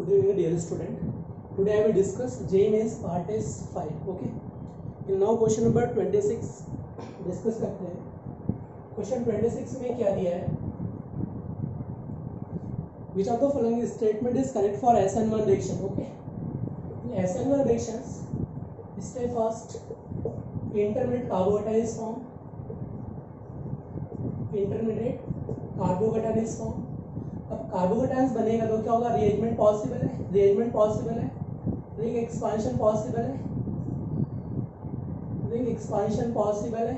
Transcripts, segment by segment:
Good evening, dear student. Today I will discuss JEE Mains Part S 5. Okay. In now question number 26 discuss करते हैं. Question 26 में क्या दिया है? Which of the following statement is correct for SN1 reaction? Okay. In SN1 reactions, step first, intermediate carbocation form. Intermediate carbocation form. अब कार्बोकेटायंस बनेगा तो क्या होगा? रीअरेंजमेंट पॉसिबल है, रीअरेंजमेंट पॉसिबल है, रिंग एक्सपांशन पॉसिबल है, रिंग एक्सपांशन पॉसिबल है,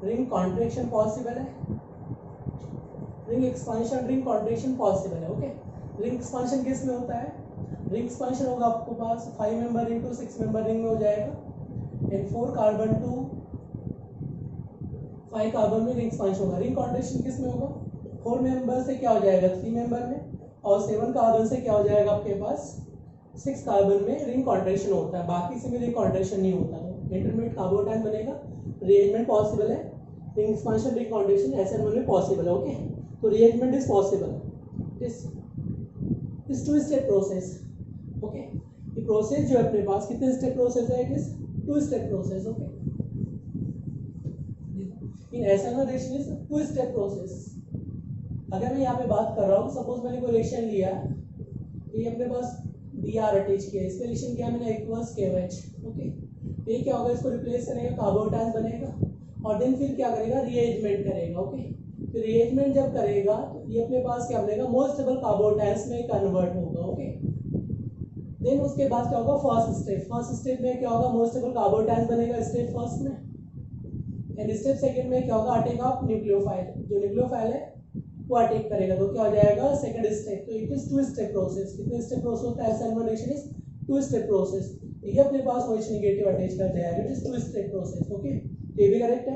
ring contraction possible है, ring expansion ring contraction possible है. ओके. रिंग एक्सपांशन किस में होता है? रिंग एक्सपांशन होगा आपको पास 5 member ring to 6 member ring में हो जाएगा एंड 4 कार्बन टू 5 कार्बन में रिंग एक्सपांशन होगा. रिंग कॉन्ट्रैक्शन किस में होगा? 4 मेंबर से क्या हो जाएगा? 3 मेंबर में, और 7 कार्बन से क्या हो जाएगा आपके पास? 6 कार्बन में रिंग कॉन्ट्रैक्शन होता है, बाकी से में रिंग कॉन्ट्रैक्शन नहीं होता. तो इंटरमीडिएट कार्बोकेटायन बनेगा, रीअरेंजमेंट पॉसिबल है, ring expansion ring contraction SN1 में पॉसिबल है. ओके. तो rearrangement is possible. This two step process. Okay. ये प्रोसेस जो है अपने पास कितने स्टेप प्रोसेस है? It is 2 step process. Okay. In SN1 reaction is 2 step process. अगर मैं यहाँ पे बात कर रहा हूँ, सपोज मैंने कोई रिएक्शन लिया, ये अपने पास Br अटैच किया, इसका रिएक्शन क्या मैंने एक्वस KOH. ओके. ये क्या होगा? इसको रिप्लेस करेगा, कार्बोकेटायन बनेगा और देन फिर क्या करेगा? रीअरेंजमेंट करेगा. ओके. फिर रीअरेंजमेंट जब करेगा तो ये अपने पास क्या बनेगा? मोर स्टेबल कार्बोकेटायंस में कन्वर्ट होगा. ओके. देन उसके बाद क्या होगा? फर्स्ट स्टेप में क्या होगा? मोर स्टेबल कार्बोकेटायंस बनेगा स्टेप फर्स्ट में, एंड स्टेप सेकंड में क्या होगा? Attack of nucleophile. जो न्यूक्लियोफाइल है वो अटैक करेगा, तो क्या हो जाएगा? Second step. तो इट इज 2 स्टेप प्रोसेस. कितने स्टेप प्रोसेस होता है? SN1 reaction is 2 step process. ये अपने पास OH नेगेटिव अटैच कर जाएगा. It is 2 step process. Okay. ये भी करेक्ट है.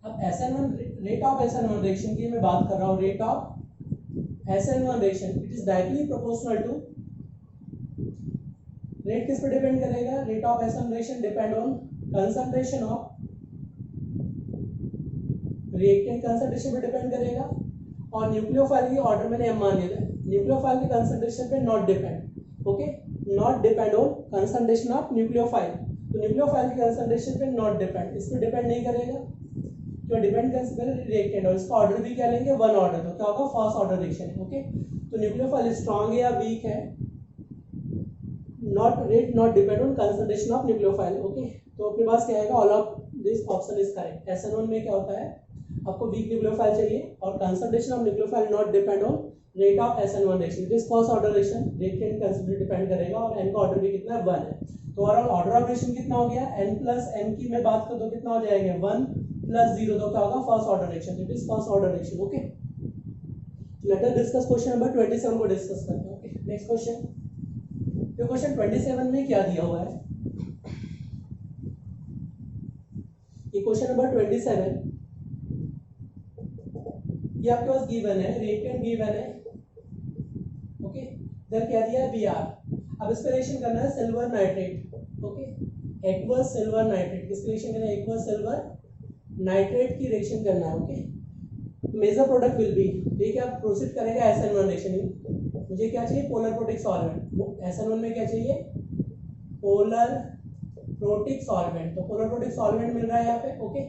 अब SN1 rate of SN1 reaction की मैं बात कर रहा हूँ. Rate of SN1 reaction it is directly proportional to, rate किस पे डिपेंड करेगा? Rate of SN reaction depend on concentration of reactant concentration पे डिपेंड करेगा, और न्यूक्लियोफाइल की ऑर्डर मैंने M मान लिया. न्यूक्लियोफाइल के कंसंट्रेशन पे not depend. Okay. Not depend on concentration of nucleophile. तो न्यूक्लियोफाइल के कंसंट्रेशन पे नॉट डिपेंड, इस पे डिपेंड नहीं करेगा. जो डिपेंड करेगा रिएक्टेंट, और इसका ऑर्डर भी क्या लेंगे? 1 ऑर्डर. तो क्या होगा? First order reaction. ओके. तो न्यूक्लियोफाइल स्ट्रांग है या वीक है? Rate not depend on concentration of nucleophile. Okay. तो अपने पास क्या आएगा? All of this option is correct. SN1 में क्या होता है? आपको वीक न्यूक्लियोफाइल चाहिए और concentration of nucleophile not depend on rate of SN1 reaction. This first order reaction reactant concentration depend करेगा, और n का ऑर्डर भी कितना है? 1 है. तो ओवरऑल ऑर्डर ऑफ रिएक्शन कितना हो गया? n प्लस m की मैं बात करूं तो कितना हो जाएगा? 1 प्लस 0. तो क्या होगा? First order reaction. It is first order reaction. Okay. Let us discuss question number 27 को डिस्कस करते हैं. ओके. Next question. तो क्वेश्चन 27 में क्या दिया हुआ है? ये क्वेश्चन नंबर 27 ये आपके पास गिवन है, रिएक्टेंट गिवन है. ओके. इधर क्या दिया है? Br. अब इसका रिएक्शन करना है silver nitrate. Okay. Aqueous silver nitrate. किसका रिएक्शन करना है? एक्वस सिल्वर नाइट्रेट की रिएक्शन करना है. Okay. Major product will be, देखिए आप प्रोसीड करेगा SN1 रिएक्शन. मुझे क्या चाहिए? Polar protic solvent. SN1 में क्या चाहिए? Polar protic solvent. तो पोलर प्रोटिक सॉल्वेंट मिल रहा है यहाँ पे. ओके.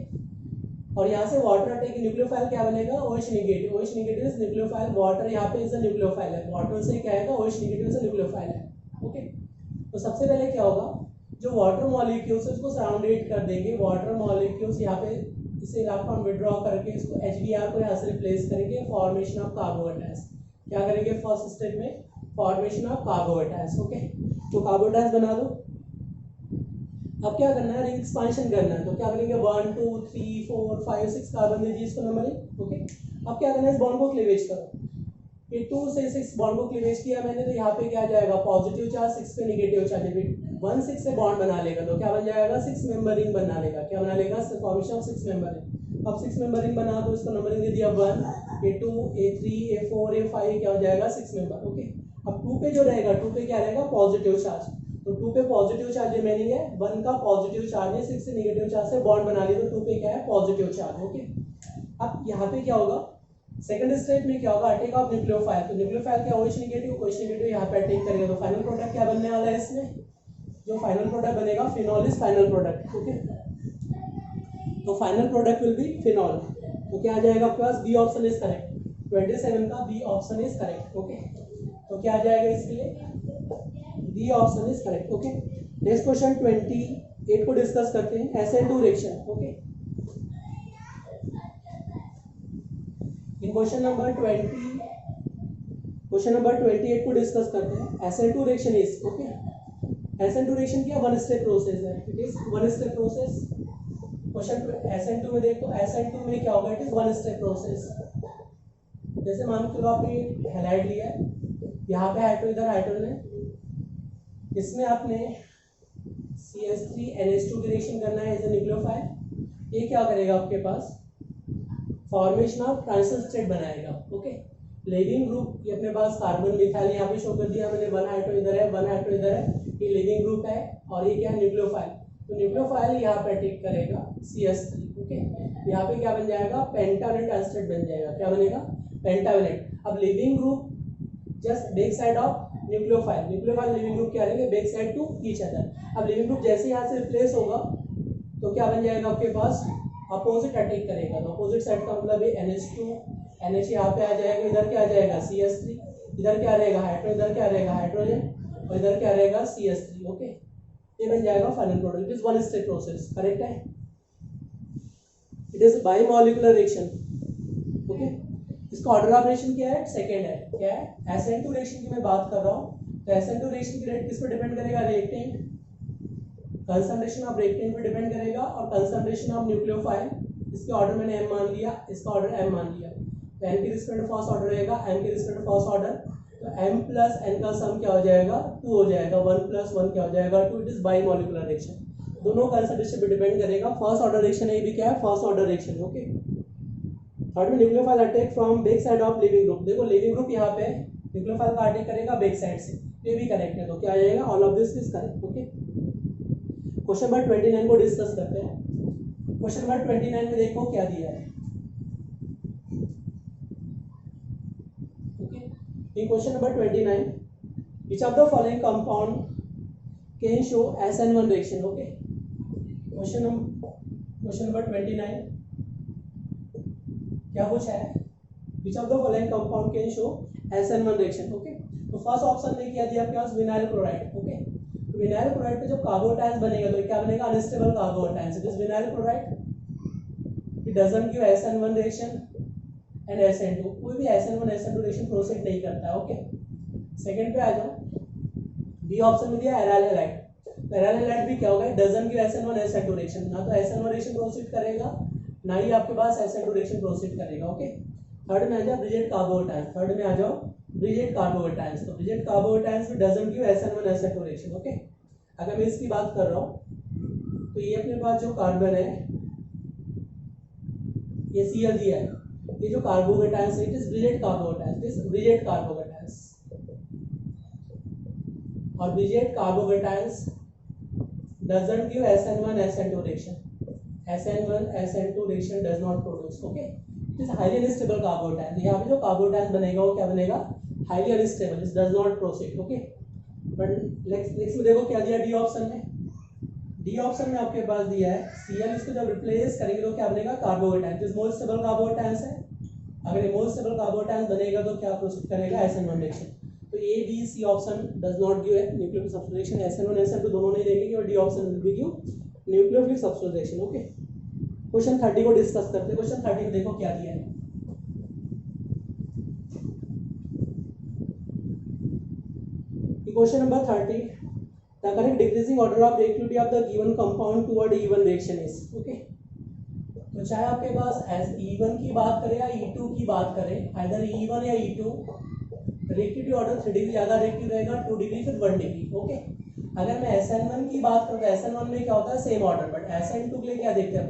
और यहाँ से वाटर अटैक न्यूक्लियोफाइल क्या बनेगा? OH negative. OH negative is nucleophile. Water यहाँ पे इज अ न्यूक्लियोफाइल है. वाटर से क्या आएगा? OH negative is a nucleophile है. ओके. तो सबसे पहले क्या होगा? जो वाटर मॉलिक्यूल्स है उसको सराउंडेड कर देंगे. वाटर मॉलिक्यूल्स यहाँ पे इसे इलेक्ट्रॉन विड्रॉ करके इसको HBr को यहाँ से रिप्लेस करेंगे. Formation of carbocations. क्या करेंगे फर्स्ट स्टेप में? Formation of carbocations. ओके. तो कार्बोकेटायंस बना दो. अब क्या करना है? रिंग एक्सपांशन करना है. तो क्या करेंगे? 1 2 3 4 5 6 कार्बन दे दीजिए इसको नंबरिंग. ओके. अब क्या करना है? इस बॉन्ड को क्लीवेज करो. ये 2 से 6 बॉन्ड को क्लीवेज किया मैंने, तो यहाँ पे क्या आ जाएगा? पॉजिटिव चार्ज, 6 पे नेगेटिव चार्ज. 1 6 से बॉन्ड बना लेगा तो क्या बन जाएगा? 6 मेंबर रिंग बना लेगा. क्या बना लेगा? Formation of 6 member ring. अब 6 मेंबर रिंग बना दो. इसको नंबरिंग दे दिया 1 A2 A3 A4 A5. क्या हो जाएगा? 6 मेंबर. ओके. अब 2 पे जो रहेगा, 2 पे क्या रहेगा? Positive charge. तो 2 पे पॉजिटिव चार्ज रिमेनिंग है. 1 का पॉजिटिव चार्ज है, 6 से नेगेटिव चार्ज से बॉन्ड बना लिया तो 2 पे क्या है? Positive charge. ओके. अब यहाँ पे क्या होगा? सेकंड स्टेप में क्या होगा, अटैक ऑफ न्यूक्लियोफाइल, तो न्यूक्लियोफाइल क्या OH नेगेटिव यहाँ पे अटैक करेगा, तो फाइनल प्रोडक्ट क्या बनने वाला है इसमें, जो फाइनल प्रोडक्ट बनेगा phenol is final product. Okay, तो final product will be phenol. तो क्या आ जाएगा आपके पास, बी ऑप्शन इज करेक्ट, 27 का B option is correct. Okay, तो क्या आ जाएगा इसके लिए, B option is correct. Okay, next question 28 को डिस्कस करते हैं, SN2 reaction. Okay, in question number 28 को डिस्कस करते हैं। SN2 reaction is, okay, SN2 reaction क्या वन स्टेप प्रोसेस है, it is one step process. Question SN2 में देखो, SN2 में क्या होगा, it is one step process. जैसे मान के चलो आपने हैलाइड लिया है, यहाँ पे हाइड्रो इधर हाइड्रोजन है, इसमें आपने CH3NH2 की रिएक्शन करना है एज ए न्यूक्लियोफाइल। ये क्या करेगा, आपके पास फॉर्मेशन ऑफ ट्रांजिशन स्टेट बनाएगा। ओके, लीविंग ग्रुप ये अपने पास कार्बन मिथाइल यहाँ पे शो कर दिया मैंने, वन हाइड्रो इधर है, वन हाइड्रो इधर है, ये लीविंग ग्रुप है, और ये क्या है, न्यूक्लियोफाइल। तो न्यूक्लियोफाइल यहाँ पे अटैक करेगा CH3। ओके, यहाँ पे क्या बन जाएगा, पेंटावेलेंट ट्रांजिस्टर बन जाएगा, क्या बनेगा, पेंटावेलेंट। अब leaving group just back side of nucleophile, leaving group क्या रहेंगे, back side to each other. अब लिविंग ग्रुप जैसे यहाँ से रिप्लेस होगा तो क्या बन जाएगा आपके पास, अपोजिट अटैक करेगा। तो अपोजिट साइड का मतलब है NH2, NH यहाँ पे आ जाएगा, इधर क्या आ जाएगा CH3, इधर क्या रहेगा हाइड्रो, इधर क्या रहेगा हाइड्रोजन, और इधर क्या रहेगा CH3। ओके, ये बन जाएगा final product. It is one step process, correct है। It is bimolecular reaction. Okay, इसका ऑर्डर ऑफ रिएक्शन क्या है, सेकंड है, क्या है, SN2 रिएक्शन की मैं बात कर रहा हूँ। तो SN2 रिएक्शन की रेट किस पर डिपेंड करेगा, रिएक्टेंट कंसंट्रेशन ऑफ रिएक्टेंट पे डिपेंड करेगा, और कंसंट्रेशन ऑफ न्यूक्लियोफाइल, इसके ऑर्डर मैंने M मान लिया, इसका ऑर्डर M मान लिया। तो N के रिस्पेक्ट में फर्स्ट ऑर्डर रहेगा, M के रिस्पेक्ट में फर्स्ट ऑर्डर, तो M प्लस N का सम क्या हो जाएगा, 2 हो जाएगा, 1 प्लस 1 क्या हो जाएगा 2। इट इज बाइमॉलिक्यूलर रिएक्शन, दोनों कंसंट्रेशन पे डिपेंड करेगा। फर्स्ट ऑर्डर रिएक्शन है, ये भी क्या है, first order reaction. Okay, third में nucleophile attack from back side of leaving group. देखो लिविंग ग्रुप यहाँ पे न्यूक्लियोफाइल का अटैक करेगा बैक साइड से, ये भी करेक्ट है। तो क्या आ जाएगा, all of this is correct. Okay, question number 29 को डिस्कस करते हैं। क्वेश्चन नंबर 29 में देखो क्या दिया है। Okay, in question number 29, which of the following compound can show SN1 reaction. Okay, question number 29 क्या पूछा है, which of the following compound can show SN1 reaction. Okay, तो फर्स्ट ऑप्शन में क्या दिया आपके पास, विनाइल क्लोराइड। ओके, तो विनाइल क्लोराइड पे जब कार्बोटाइंस बनेगा तो क्या बनेगा, unstable carbocations. It is vinyl chloride, it doesn't give SN1 reaction and SN2, कोई भी SN1 SN2 रिएक्शन प्रोसीड नहीं करता है। ओके, सेकंड पे आ जाओ, बी ऑप्शन में दिया एराइल हैलाइड। तो एराइल हैलाइड भी क्या होगा, it doesn't give SN1 SN2 reaction, ना तो SN1 रिएक्शन प्रोसीड करेगा, ना ही आपके पास SN2 रिएक्शन प्रोसीड करेगा। ओके, थर्ड में आ जाओ ब्रिजेट कार्बोटाइंस, थर्ड में आ जाओ ब्रिजेट कार्बोटाइंस। तो ब्रिजेट कार्बोटाइंस भी doesn't give SN1 SN2 reaction. Okay, अगर मैं इसकी बात कर रहा हूँ तो ये अपने पास जो कार्बन है, ये Cl दिया है, ये जो कार्बोकेटाइंस है, it is bridged carbocations, it is bridged carbocations, और bridged carbocations doesn't give SN1 SN2 reaction, SN1 SN2 reaction does not produce. Okay, it is highly unstable carbocations. यहाँ पे जो कार्बोटाइंस बनेगा वो क्या बनेगा, highly unstable, it does not proceed. Okay, but next में देखो क्या दिया डी ऑप्शन में, डी ऑप्शन में आपके पास दिया है Cl, इसको जब रिप्लेस करेंगे तो क्या बनेगा, कार्बोटाइंस, इज मोर स्टेबल कार्बोटाइंस है। अगर ये मोर स्टेबल कार्बोटाइंस बनेगा तो क्या प्रोसीड करेगा, SN1 रिएक्शन। तो A B C option does not give nucleophilic substitution, SN1 SN2 दोनों नहीं देंगे, और D option will be give nucleophilic substitution. Okay, question 30 को डिस्कस करते हैं। क्वेश्चन 30 में देखो क्या दिया है, question number 30, the correct decreasing order of reactivity of the given compound toward E1 reaction is। Okay, तो चाहे आपके पास E1 की बात करें या E2 की बात करें, आइदर E1 या E2, रिएक्टिविटी ऑर्डर 3 डिग्री ज्यादा रिएक्टिव रहेगा, 2 डिग्री फिर 1 डिग्री। ओके, अगर मैं SN1 की बात करूँ तो SN1 में क्या होता है, सेम ऑर्डर, बट SN2 के लिए क्या देखते हैं,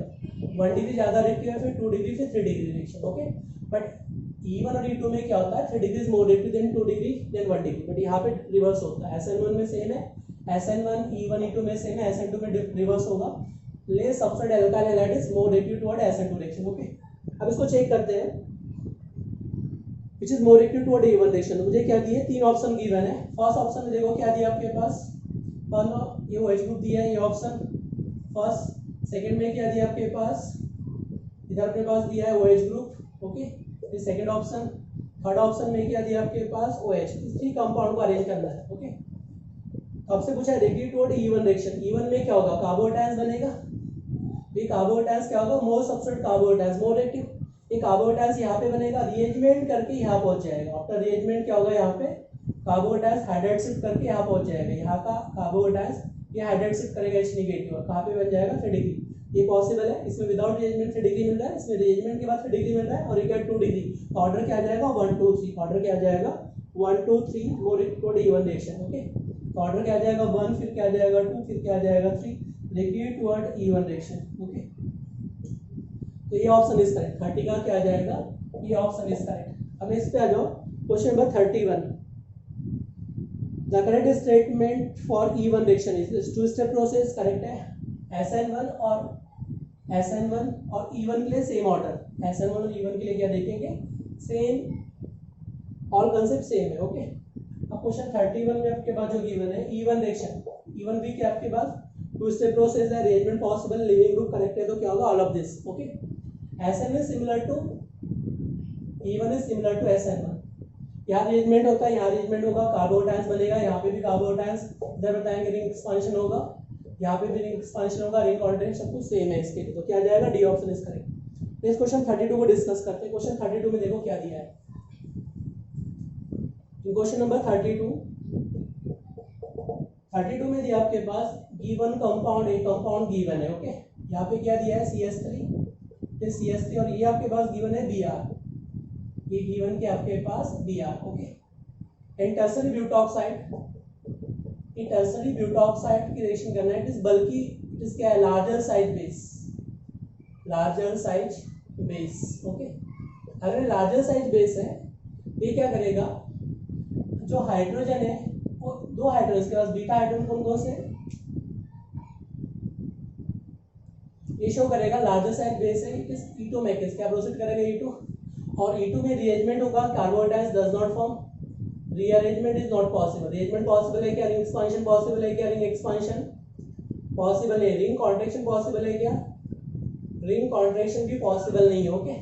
1 डिग्री ज्यादा रिएक्टिव है, फिर 2 डिग्री फिर 3 degree reaction. Okay, but E1 और E2 में क्या होता है, 3 degree more reactive than 2 degree than 1 degree, but यहाँ पे रिवर्स होता है। SN1 में सेम है, SN1 E1 E2 में सेम है, SN2 में रिवर्स होगा। Less substrate alkyl halide is more reactive toward SN2 reaction. Okay, अब इसको चेक करते हैं। Which is more active toward E1 direction. मुझे क्या दिए, 3 ऑप्शन गिवन है। फर्स्ट ऑप्शन में देखो क्या दिया आपके पास, ये OH ग्रुप दिया है, ये ऑप्शन फर्स्ट। सेकंड में क्या दिया आपके पास, इधर अपने पास दिया है OH ग्रुप, ओके, ये सेकंड ऑप्शन। थर्ड ऑप्शन में क्या दिया आपके पास, OH। इस 3 कंपाउंड को अरेंज करना है, ओके। आपसे पूछा है ready toward E1 direction, E1 में क्या होगा, कार्बोटायंस बनेगा। ये कार्बोटायंस क्या होगा, मोर सबस्ट्रेट कार्बोटायंस, मोर एक्टिव। ये कार्बोटायंस यहाँ पे बनेगा, रिएजमेंट करके यहाँ पहुंच जाएगा। आफ्टर रिएजमेंट क्या होगा, यहाँ पे कार्बोटायंस हाइड्रेट शिफ्ट करके यहाँ पहुंच जाएगा। यहाँ का कार्बोटायंस ये हाइड्रेट शिफ्ट करेगा H नेगेटिव, और कहाँ पे बन जाएगा 3 डिग्री। ये पॉसिबल है, इसमें विदाउट रिएजमेंट 3 डिग्री मिल रहा है, इसमें रिएजमेंट के बाद 3 डिग्री मिल रहा है, और ये 2 डिग्री। तो ऑर्डर क्या आ जाएगा 1 2 3, ऑर्डर क्या आ जाएगा 1 2 3 मोर टुवर्ड E1 डायरेक्शन, ओके। तो ऑर्डर क्या आ जाएगा 1, फिर क्या आ जाएगा 2, फिर क्या आ जाएगा 3, देखिए टुवर्ड E1 डायरेक्शन, ओके। तो ये ऑप्शन इज करेक्ट, 30 का क्या आ जाएगा, ये ऑप्शन इज करेक्ट। अब इस पे आ जाओ, question number 31। The correct statement for E1 direction is 2 step process, correct है। SN1 और E1 के लिए सेम ऑर्डर, SN1 और E1 के लिए क्या देखेंगे, सेम, ऑल कंसेप्ट सेम है, ओके। अब क्वेश्चन 31 में आपके पास जो गिवन है E1 डायरेक्शन, E1 भी क्या आपके पास 2 स्टेप प्रोसेस है, arrangement possible, leaving group correct है, तो क्या होगा all of this, okay. SN is similar to E1 is similar to SN1। यहाँ अरेंजमेंट होता है, यहाँ अरेंजमेंट होगा, कार्बोटायंस बनेगा, यहाँ पे भी कार्बोटायंस, इधर बताएंगे रिंग एक्सपांशन होगा, यहाँ पे भी रिंग एक्सपांशन होगा, रिंग ऑर्डरिंग सब कुछ सेम है इसके लिए, तो क्या जाएगा डी ऑप्शन इज करेक्ट। इस क्वेश्चन 32 को डिस्कस करते हैं। क्वेश्चन 32 में देखो क्या दिया है। क्वेश्चन नंबर 32 में दिया आपके पास गिवन कंपाउंड, एक कंपाउंड गिवन है, ओके। यहाँ पे क्या दिया है CH3, फिर CH3, और ये आपके पास गिवन है Br, ये गिवन के आपके पास Br, okay. And tertiary butoxide, ये टर्सरी ब्यूटॉक्साइड की रिएक्शन करना है, इट इज बल्कि, इट इज क्या है, larger size base, larger size base, okay. अगर लार्जर साइज बेस है, ये क्या करेगा, जो हाइड्रोजन है वो 2 हाइड्रोजन के पास बीटा हाइड्रोजन कौन कौन से, ये शो करेगा लार्जर साइज बेस है, इट इज E2 में क्या प्रोसीड करेगा E2, और E2 में रीअरेंजमेंट होगा, carbocations does not form, rearrangement is not possible. Rearrangement possible है क्या, रिंग एक्सपांशन पॉसिबल है क्या, रिंग एक्सपांशन पॉसिबल है, रिंग कॉन्ट्रैक्शन पॉसिबल है क्या, रिंग कॉन्ट्रैक्शन भी पॉसिबल नहीं है, ओके।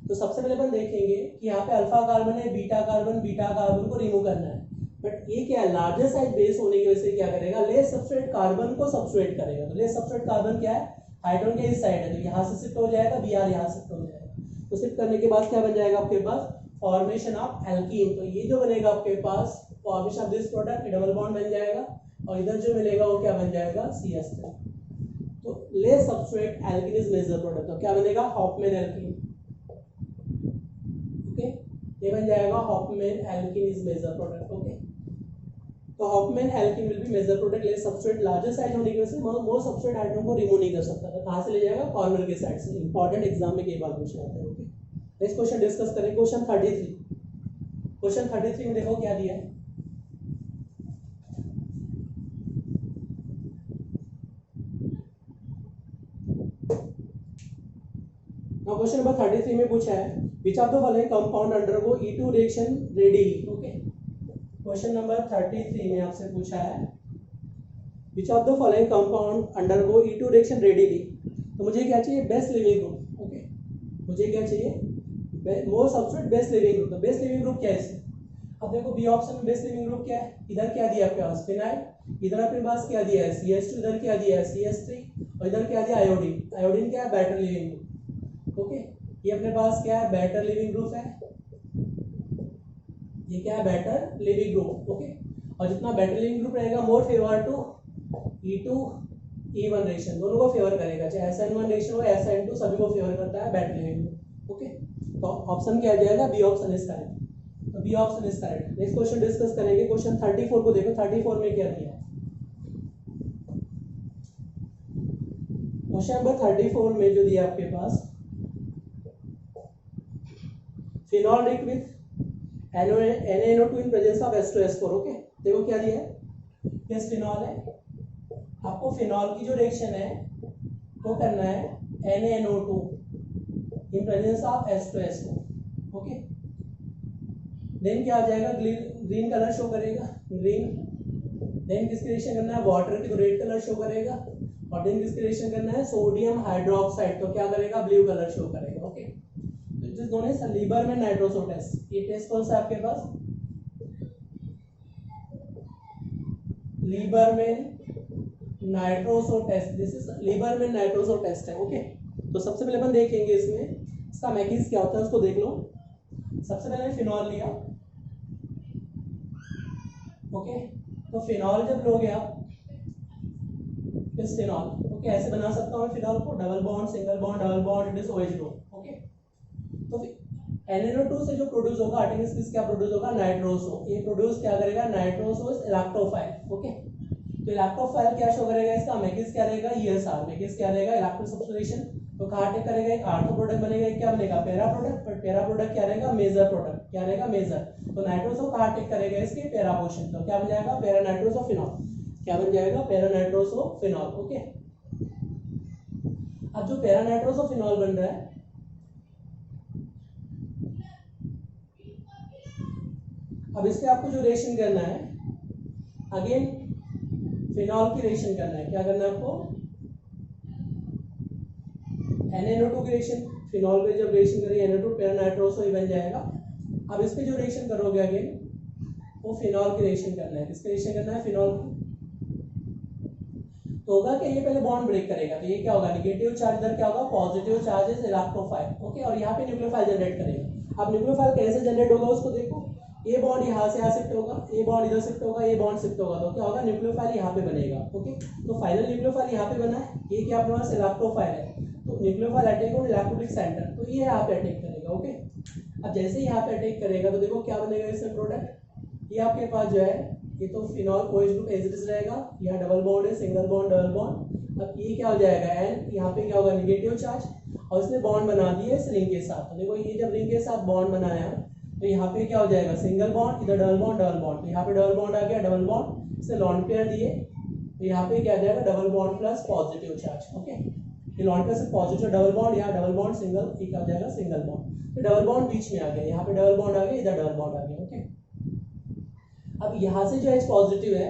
तो सबसे पहले अपन देखेंगे कि यहाँ पे अल्फा कार्बन है, बीटा कार्बन को रिमूव करना है, बट ये क्या है, लार्जर साइज बेस होने की वजह से क्या करेगा, लेस सबस्ट्रेट कार्बन को सबस्ट्रेट करेगा। तो लेस सबस्ट्रेट कार्बन क्या है, हाइड्रोजन के इस साइड है, तो यहाँ से शिफ्ट हो जाएगा, Br यहाँ शिफ्ट हो जाएगा। तो शिफ्ट करने के बाद क्या बन जाएगा आपके पास, फॉर्मेशन ऑफ एल्कीन। तो ये जो बनेगा आपके पास, formation of this product, double bond बन जाएगा, और इधर जो मिलेगा वो क्या बन जाएगा, CH3। तो less substrate alkene is major product, तो क्या बनेगा, हॉफमैन एल्कीन, ओके। ये बन जाएगा Hofmann alkene is major product, okay. तो Hofmann alkene will be major product, less substrate larger size होने की वजह से मोर सबस्ट्रेट आइटम को रिमूव नहीं कर सकता, तो कहां से ले जाएगा, कॉर्नर के साइड से। इंपॉर्टेंट एग्जाम में कई बार पूछा जाता है, ओके। नेक्स्ट क्वेश्चन डिस्कस करें, क्वेश्चन 33। क्वेश्चन 33 में देखो क्या दिया है, now क्वेश्चन नंबर 33 में पूछा है which of the following compound undergo E2 reaction readily, okay. Question number 33 में आपसे पूछा है which of the following compound undergo E2 reaction readily। तो मुझे क्या चाहिए, बेस्ट लिविंग ग्रुप, ओके। मुझे क्या चाहिए, मोर सबस्ट्रेट बेस्ट लिविंग ग्रुप। तो बेस्ट लिविंग ग्रुप क्या है इससे, अब देखो बी ऑप्शन में बेस्ट लिविंग ग्रुप क्या है, इधर क्या दिया आपके पास, फिनाइल, इधर अपने पास क्या दिया है CH2, इधर क्या दिया है CH3, और इधर क्या दिया आयोडीन। आयोडीन क्या है, बेटर लिविंग ग्रुप, ओके। ये अपने पास क्या है, बेटर लिविंग ग्रुप है, ये क्या है, बेटर लिविंग ग्रुप, ओके। और जितना बेटर लिविंग ग्रुप रहेगा, मोर favour to E2 E1 reaction, दोनों को फेवर करेगा, चाहे SN1 रिएक्शन हो SN2, सभी को फेवर करता है बेटर लिविंग ग्रुप, ओके। तो ऑप्शन क्या आ जाएगा, बी ऑप्शन इज करेक्ट, तो B option is correct. Next question discuss करेंगे, क्वेश्चन 34 को देखो, 34 में क्या दिया है। क्वेश्चन नंबर 34 में जो दिया आपके पास, phenol react with NaNO2 in presence of H2S4, okay. देखो क्या दिया है, ये फिनॉल है, आपको फिनॉल की जो रिएक्शन है वो करना है NaNO2 in presence of H2S4, okay. Then क्या आ जाएगा, ग्रीन कलर शो करेगा, ग्रीन। देन किसकी रिएक्शन करना है, वाटर की, तो रेड कलर शो करेगा। और देन किसकी रिएक्शन करना है, सोडियम हाइड्रोक्साइड, तो क्या करेगा, ब्लू कलर शो करेगा। ओके, तो it is known as Liebermann nitroso test. ये टेस्ट कौन सा है आपके पास, Liebermann nitroso test. This is Liebermann nitroso test है। ओके, तो सबसे पहले अपन देखेंगे इसमें इसका मैकेनिज्म क्या होता है, उसको देख लो। सबसे पहले फिनॉल लिया। ओके, तो फिनॉल जब लोगे आप, फिनॉल, ओके, ऐसे बना सकता हूँ फिनॉल को, double bond, single bond, double bond, it is OH group. Okay, तो NNO2 से जो प्रोड्यूस होगा आर्टिकल क्या प्रोड्यूस होगा, नाइट्रोसो। ये प्रोड्यूस क्या करेगा, नाइट्रोसो इज इलेक्ट्रोफाइल। ओके, तो इलेक्ट्रोफाइल क्या शो करेगा, इसका मैकेनिज्म क्या रहेगा, ESR। मैकेनिज्म क्या रहेगा, इलेक्ट्रो सब्स्टिट्यूशन। तो कहाँ अटैक करेगा, एक आर्थो प्रोडक्ट बनेगा, एक क्या बनेगा, पैरा प्रोडक्ट। पर पैरा प्रोडक्ट क्या रहेगा, मेजर प्रोडक्ट, क्या रहेगा, मेजर। तो नाइट्रोसो कहाँ अटैक करेगा, इसके पैरा पोर्शन, तो क्या बन जाएगा, पैरा नाइट्रोसो फिनॉल। क्या बन जाएगा, पैरा नाइट्रोसो फिनॉल। ओके, अब जो पैरा नाइट्रोसो फिनॉल बन रहा है, अब इससे आपको जो रिएक्शन करना है, अगेन फिनॉल की रिएक्शन करना है। क्या करना है आपको, NNO2 की रिएक्शन, फिनॉल पे जब रिएक्शन करेंगे NO2 पैरा नाइट्रोसो ही बन जाएगा। अब इस पे जो रिएक्शन करोगे अगेन, वो फिनॉल की रिएक्शन करना है। किसकी रिएक्शन करना है, फिनॉल की। तो होगा कि ये पहले बॉन्ड ब्रेक करेगा, तो ये क्या होगा, नेगेटिव चार्ज, इधर क्या होगा, positive charge is electrophile. Okay, और यहाँ पे न्यूक्लियोफाइल जनरेट करेगा। अब न्यूक्लियोफाइल कैसे जनरेट होगा उसको देखो, ये बॉन्ड यहाँ से यहाँ शिफ्ट होगा, ये बॉन्ड इधर शिफ्ट होगा, ये बॉन्ड शिफ्ट होगा, तो क्या होगा, न्यूक्लियोफाइल यहाँ पे बनेगा। ओके, तो फाइनल न्यूक्लियोफाइल यहाँ पे बना है, ये क्या अपने पास इलेक्ट्रोफाइल है, तो न्यूक्लियोफाइल अटैक ऑन इलेक्ट्रोलिक सेंटर, तो ये यहाँ पे अटैक करेगा। ओके, अब जैसे ही यहाँ पे अटैक करेगा तो देखो क्या बनेगा इसमें प्रोडक्ट, ये आपके पास जो है, ये तो phenol OH group as it is रहेगा, यहाँ डबल बॉन्ड है, सिंगल बॉन्ड, डबल बॉन्ड। अब ये क्या हो जाएगा, एन, यहाँ पे क्या होगा, नेगेटिव चार्ज, और इसने बॉन्ड बना दिया इस रिंग के साथ। तो देखो ये जब रिंग के साथ बॉन्ड बनाया, तो यहाँ पे क्या हो जाएगा, सिंगल बॉन्ड, इधर डबल बॉन्ड, डबल बॉन्ड, तो यहाँ पे डबल बॉन्ड आ गया, डबल बॉन्ड, इससे लॉन्ग पेयर दिए, तो यहाँ पे क्या आ जाएगा, double bond plus positive charge. Okay, ये लॉन्ग पेयर से पॉजिटिव डबल बॉन्ड, यहाँ डबल बॉन्ड सिंगल, ये क्या हो जाएगा, सिंगल बॉन्ड, तो डबल बॉन्ड बीच में आ गया, यहाँ पे डबल बॉन्ड आ गया, इधर डबल बॉन्ड आ गया। ओके, अब यहाँ से जो H पॉजिटिव है,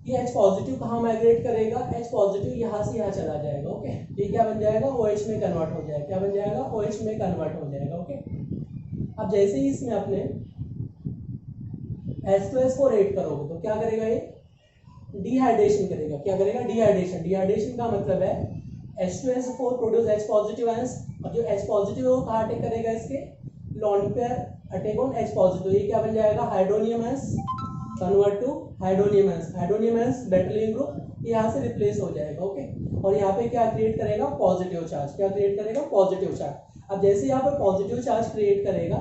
ये H पॉजिटिव कहाँ माइग्रेट करेगा, H पॉजिटिव यहाँ से यहाँ चला जाएगा। ओके, ये क्या बन जाएगा, OH में कन्वर्ट हो जाएगा। क्या बन जाएगा, OH में कन्वर्ट हो जाएगा। ओके, अब जैसे ही इसमें अपने H2S4 ऐड करोगे तो क्या करेगा, ये डिहाइड्रेशन करेगा। क्या करेगा, डिहाइड्रेशन। डिहाइड्रेशन का मतलब है H2S4 produce H positive ions, और जो H पॉजिटिव है वो कहाँ अटैक करेगा, इसके lone pair attack on H positive, ये क्या बन जाएगा, hydronium ions, convert to hydronium ions. Hydronium ions बेंटलिन ग्रुप यहाँ से रिप्लेस हो जाएगा। ओके, और यहाँ पे क्या क्रिएट करेगा, पॉजिटिव चार्ज। क्या क्रिएट करेगा, पॉजिटिव चार्ज। अब जैसे यहाँ पर पॉजिटिव चार्ज क्रिएट करेगा,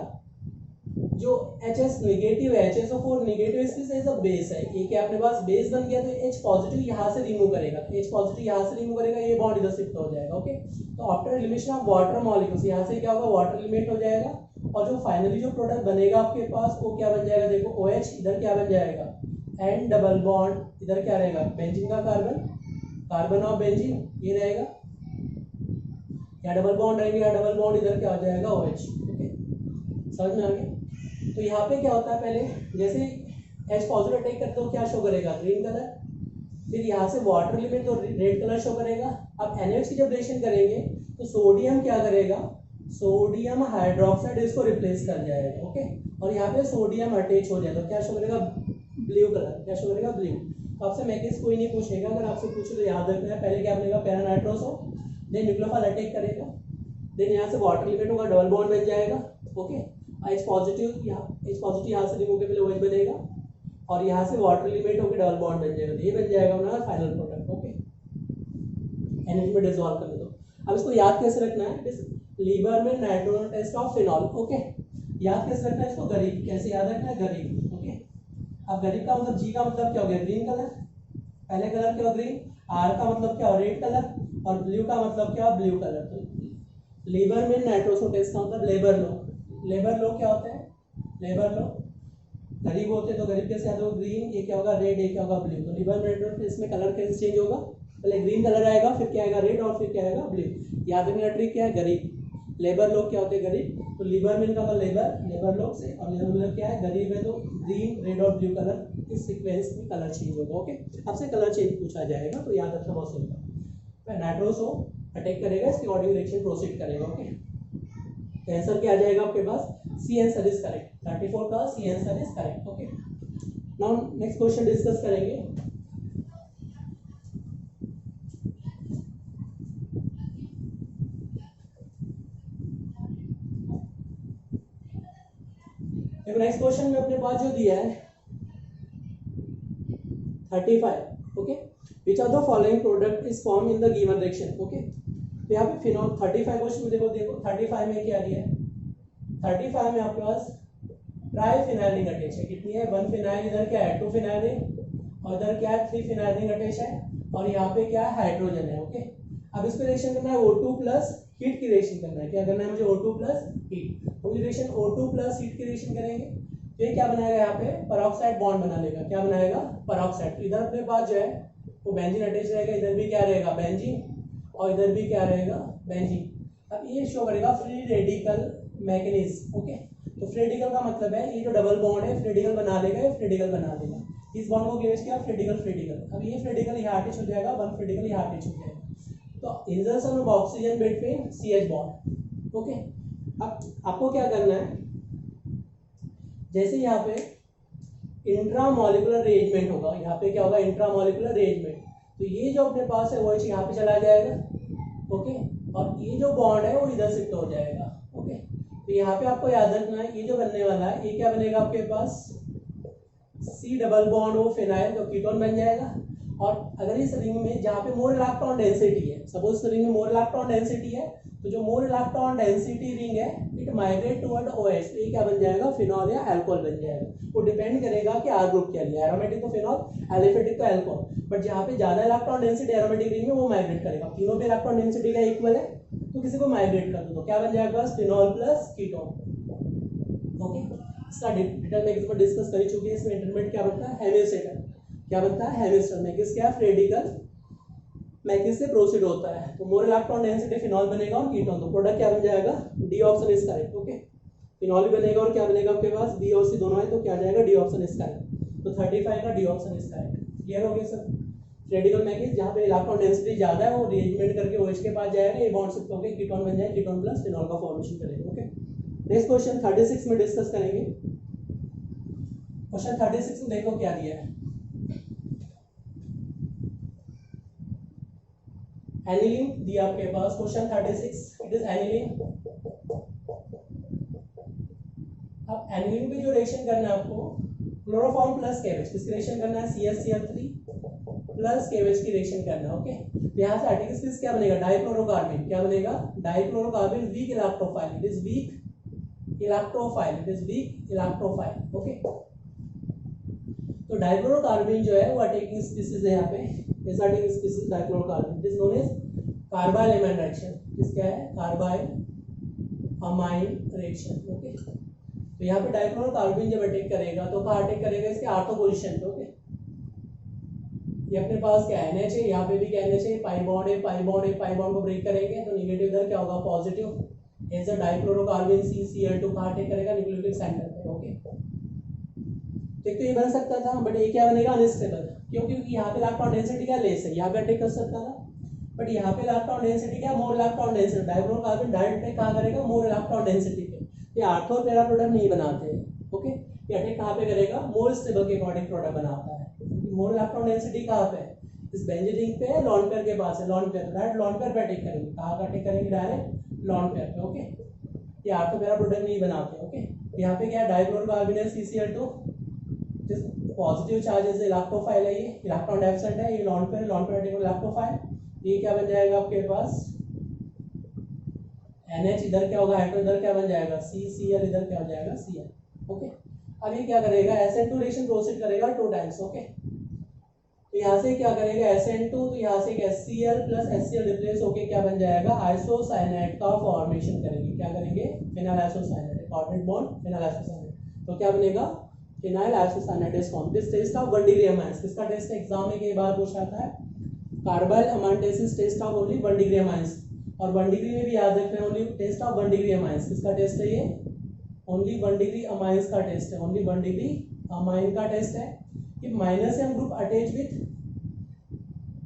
जो HS नेगेटिव है, HSO4 नेगेटिव, इसकी बेस है, ये क्या अपने पास बेस बन गया, तो H पॉजिटिव यहाँ से रिमूव करेगा, तो H पॉजिटिव यहाँ से रिमूव करेगा, ये बॉन्ड इधर शिफ्ट हो जाएगा। ओके, तो after elimination of water molecules, यहाँ से क्या होगा, वाटर एलिमिनेट हो जाएगा, और जो फाइनली जो प्रोडक्ट बनेगा आपके पास, वो क्या बन जाएगा, देखो OH, इधर क्या बन जाएगा, N डबल बॉन्ड, इधर क्या रहेगा, बेंजीन का कार्बन, कार्बन ऑफ बेंजीन, ये रहेगा, यहाँ डबल बॉन्ड रहेंगे, यहाँ डबल बॉन्ड, इधर क्या हो जाएगा, OH। ओके, समझ में आ गया। तो यहाँ पे क्या होता है, पहले जैसे H पॉजिटिव अटैक करते हो क्या शो करेगा, ग्रीन कलर, फिर यहाँ से वाटर एलिमेंट तो रेड कलर शो करेगा। अब NH की जब रिएक्शन करेंगे तो सोडियम क्या करेगा, सोडियम हाइड्रोक्साइड इसको रिप्लेस कर जाएगा। ओके, और यहाँ पे सोडियम अटैच हो जाएगा, तो क्या शो करेगा, ब्लू कलर। क्या शो करेगा, ब्लू। तो आपसे मैकेनिज्म कोई नहीं पूछेगा, अगर आपसे पूछे तो याद रखना है, पहले क्या बनेगा, para nitroso, then nucleophile attack करेगा, देन यहाँ से वाटर एलिमेंट होगा, डबल बॉन्ड बन जाएगा। ओके, H पॉजिटिव यहाँ से रिमूव के पहले OH बनेगा, और यहाँ से वाटर एलिमेंट होकर डबल बॉन्ड बन जाएगा, तो ये बन जाएगा हमारा फाइनल प्रोडक्ट। ओके, NH में डिसॉल्व करने दो। अब इसको याद कैसे रखना है, Liebermann nitroso test of phenol. Okay, याद कैसे रखना है इसको, गरीब। कैसे याद रखना है, गरीब। ओके, अब गरीब का मतलब, G का मतलब क्या हो गया, ग्रीन कलर, पहले कलर क्या हो, ग्रीन। R का मतलब क्या हो, रेड कलर, और ब्लू का मतलब क्या, ब्लू कलर। तो लीबरमैन नाइट्रोसो टेस्ट का मतलब लेबर लो। लेबर लो क्या होता है, लेबर लो, गरीब होते हैं तो गरीब कैसे याद होगा, ग्रीन, ये क्या होगा, रेड, ये क्या होगा, ब्लू। तो लीबरमैन नाइट्रोसो इसमें कलर कैसे चेंज होगा, पहले ग्रीन कलर आएगा, फिर क्या आएगा, रेड, और फिर क्या आएगा, ब्लू। याद रखना ट्रिक क्या है, गरीब। लेबर लोग क्या होते हैं, गरीब, तो लीबर मिल का लेबर लोग से, और लेबर मतलब क्या है, गरीब है, तो ग्रीन, रेड और ब्लू कलर इस सीक्वेंस में कलर चेंज होगा। ओके, आपसे कलर चेंज पूछा जाएगा तो याद रखना बहुत सिंपल। नाइट्रोस हो अटैक करेगा, इसकी ऑर्डिंग रिएक्शन प्रोसीड करेगा। ओके, तो आंसर क्या आ जाएगा आपके पास, सी आंसर इज करेक्ट, 34 का C answer is correct. Okay, now next question discuss करेंगे। नेक्स्ट क्वेश्चन में अपने पास जो दिया है 35, okay, which are the following product is form in the given reaction. Okay, तो यहाँ पे फिनॉल 35 क्वेश्चन में देखो 35 में क्या दिया है, 35 में आपके पास ट्राई फिनाइल रिंग अटैच है, कितनी है, 1 फिनाइल, इधर क्या है 2 फिनाइल रिंग, और इधर क्या है 3 फिनाइल रिंग अटैच है, और यहाँ पे क्या है हाइड्रोजन है। ओके, अब इसको रिएक्शन करना है O2 प्लस हीट की रिएक्शन करना है, क्या करना है मुझे, O2 प्लस हीट, तो रिएक्शन O2 प्लस हीट की रिएक्शन करेंगे तो ये क्या बनाएगा, यहाँ पे पेरोक्साइड बॉन्ड बना लेगा, क्या बनाएगा, पेरोक्साइड। तो इधर अपने पास जो है वो बेंजीन अटैच रहेगा, इधर भी क्या रहेगा, बेंजीन, और इधर भी क्या रहेगा, बेंजीन। अब ये शो करेगा फ्री रेडिकल मैकेनिज्म। ओके, तो फ्री रेडिकल का मतलब है ये जो डबल बॉन्ड है फ्री रेडिकल बना लेगा, ये फ्री रेडिकल बना लेगा, इस बॉन्ड को गिवेज किया फ्री रेडिकल। अब ये फ्री रेडिकल यहाँ अटैच हो जाएगा, 1 फ्री रेडिकल यहाँ अटैच हो जाएगा, तो इंजर्शन of oxygen between CH bond. Okay, अब आपको क्या करना है, जैसे यहाँ पे इंट्रामोलिकुलर रीअरेंजमेंट होगा, यहाँ पे क्या होगा, इंट्रामोलिकुलर रीअरेंजमेंट, तो ये जो अपने पास है वो यहाँ पे चला जाएगा। ओके, और ये जो बॉन्ड है वो इधर शिफ्ट हो जाएगा। ओके, तो यहाँ पे आपको याद रखना है ये जो बनने वाला है ये क्या बनेगा आपके पास, C डबल बॉन्ड वो फिनाइल, तो कीटोन बन जाएगा। और अगर इस रिंग में जहाँ पे मोर इलेक्ट्रॉन डेंसिटी है, सपोज इस रिंग में मोर इलेक्ट्रॉन डेंसिटी है, तो जो मोर इलेक्ट्रॉन डेंसिटी रिंग है इट माइग्रेट टुवर्ड OH, तो ये क्या बन जाएगा, फिनॉल या अल्कोहल बन जाएगा। वो डिपेंड करेगा कि R ग्रुप क्या लिया, एरोमेटिक तो फिनॉल, एलिफेटिक तो अल्कोहल, बट जहाँ पे ज्यादा इलेक्ट्रॉन डेंसिटी एरोमेटिक रिंग में वो माइग्रेट करेगा, तीनों पे इलेक्ट्रॉन डेंसिटी का इक्वल है तो किसी को माइग्रेट कर दो, तो क्या बन जाएगा, फिनॉल प्लस कीटोन। ओके, इसका डिटेल में एक बार डिस्कस कर चुके हैं, इसमें इंटरमीडिएट क्या बनता है, हेमिस्टर, क्या बनता है, हेमिस्टर में किस क्या रेडिकल मैकिस से प्रोसीड होता है, तो मोर इलेक्ट्रॉन डेंसिटी फिनॉल बनेगा और कीटोन, तो प्रोडक्ट क्या बन जाएगा, D option is correct. Okay, phenol भी बनेगा और क्या बनेगा आपके पास, बी और सी दोनों है, तो क्या जाएगा, डी ऑप्शन इज करेक्ट, तो 35 का D option is correct. Clear हो गया सर, रेडिकल मैकिस जहाँ पे इलेक्ट्रॉन डेंसिटी ज्यादा है वो रीअरेंजमेंट करके OH के पास जाएगा, ये बॉन्ड शिफ्ट होकर कीटोन बन जाएगा, कीटोन प्लस फिनॉल का फॉर्मेशन करेगा। ओके, नेक्स्ट क्वेश्चन 36 में डिस्कस करेंगे। क्वेश्चन 36 में देखो क्या दिया है, एनिलीन दिया आपके पास, क्वेश्चन 36 इट इज एनिलीन। अब एनिलीन पे जो रिएक्शन करना है आपको, क्लोरोफॉर्म प्लस केवेज, किसकी रिएक्शन करना है, CH3 प्लस केवेज की रिएक्शन करना है। ओके, तो यहाँ से आर्टिकल स्पीसीज क्या बनेगा, डाइक्लोरोकार्बन, क्या बनेगा, dichlorocarbene weak electrophile, it is weak electrophile, it is weak electrophile. Okay, तो डाइक्लोरोकार्बन जो है वो अटैकिंग स्पीसीज है, यहाँ पे इस attacking species dichlorocarbene, it is known as carbylamine reaction, किसका है, कार्बाइल अमाइन रिएक्शन। ओके, तो यहाँ पे डाइक्लोरोकार्बन जब अटैक करेगा तो कहाँ अटैक करेगा, इसके ऑर्थो पोजीशन पे। ओके, ये अपने पास क्या NH है, यहाँ पे भी क्या NH है, पाई बॉन्ड है, पाई बॉन्ड है, पाई बॉन्ड को ब्रेक करेंगे तो नेगेटिव इधर क्या होगा, पॉजिटिव, एज अ डाइक्लोरोकार्बन CCl2 कहाँ अटैक करेगा, न्यूक्लियोटिक सेंटर पे। ओके, तो ये बन सकता था, बट ये क्या बनेगा, अनस्टेबल, क्योंकि यहाँ पे इलेक्ट्रॉन डेंसिटी क्या लेस है, यहाँ पे अटैक कर सकता था, बट यहाँ पे इलेक्ट्रॉन डेंसिटी क्या, more electron density, dichlorocarbene direct attack कहाँ करेगा, मोर इलेक्ट्रॉन डेंसिटी पे, ये आर्थो और पैरा प्रोडक्ट नहीं बनाते हैं। ओके, ये अटैक कहाँ पे करेगा, मोर स्टेबल के अकॉर्डिंग प्रोडक्ट बनाता है, मोर इलेक्ट्रॉन डेंसिटी कहाँ पे है, इस बेंजीन रिंग पे है, लॉन पेयर के पास है, lone pair, direct lone pair पे अटैक करेंगे, कहाँ का अटैक करेंगे, डायरेक्ट लॉन पेयर पे। ओके, ये आर्थो पैरा प्रोडक्ट नहीं बनाते। ओके, यहाँ पे क्या डाइक्लोरोकार्बन है CCl2, पॉजिटिव चार्जेस इलेक्ट्रोफाइल है, ये इलेक्ट्रॉन एब्सेंट है, ये लॉन पेयर अटैक इलेक्ट्रोफाइल, ये क्या बन जाएगा आपके पास, NH, इधर क्या होगा हाइड्रोजन, इधर क्या बन जाएगा CCl, इधर क्या हो जाएगा Cl। ओके, अब ये क्या करेगा, SN2 रिएक्शन प्रोसीड करेगा 2 टाइम्स। ओके, तो यहाँ से क्या करेगा SN2, तो यहाँ से HCl प्लस HCl रिप्लेस होके क्या बन जाएगा, आइसोसाइनाइड का फॉर्मेशन करेंगे, क्या करेंगे, phenyl isocyanide, coordinate bond phenyl isocyanide, तो क्या बनेगा, phenyl isocyanide is form. This test of 1 degree amines, किसका टेस्ट एग्जाम में कई बार पूछा था है, carbyl amine test is test of only 1 degree amines, और 1 डिग्री में भी याद रखना है only test of 1 degree amines. किसका टेस्ट है ये? ओनली 1 डिग्री अमाइंस का टेस्ट है, ओनली 1 डिग्री अमाइन का टेस्ट है कि minus M group attach with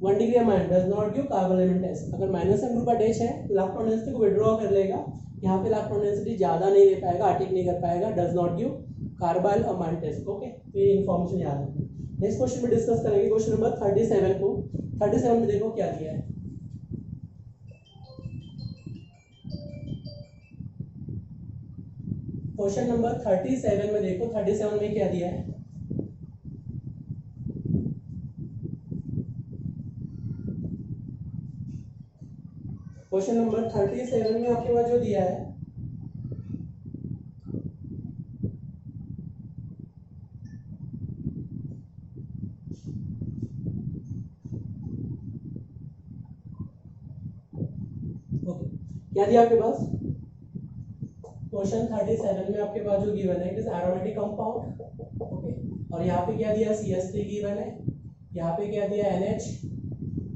1 degree amine does not give carbon element test. अगर माइनस एम ग्रुप अटैच है तो इलेक्ट्रॉन डेंसिटी को विड्रॉ कर लेगा, यहाँ पे इलेक्ट्रॉन डेंसिटी ज्यादा नहीं दे पाएगा, अटैक नहीं कर पाएगा, does not give carbon amine test. Okay, तो ये इन्फॉर्मेशन याद रखना। नेक्स्ट क्वेश्चन में डिस्कस करेंगे क्वेश्चन नंबर 37 को। 37 में देखो क्या दिया है। क्वेश्चन नंबर 37 में देखो, 37 में क्या दिया है। क्वेश्चन नंबर 37 में आपके पास जो दिया है, क्या दिया आपके पास? क्वेश्चन 37 में आपके पास जो गिवन है it is aromatic compound. Okay, और यहाँ पे क्या दिया? CH3 गिवन है, यहाँ पे क्या दिया? NH,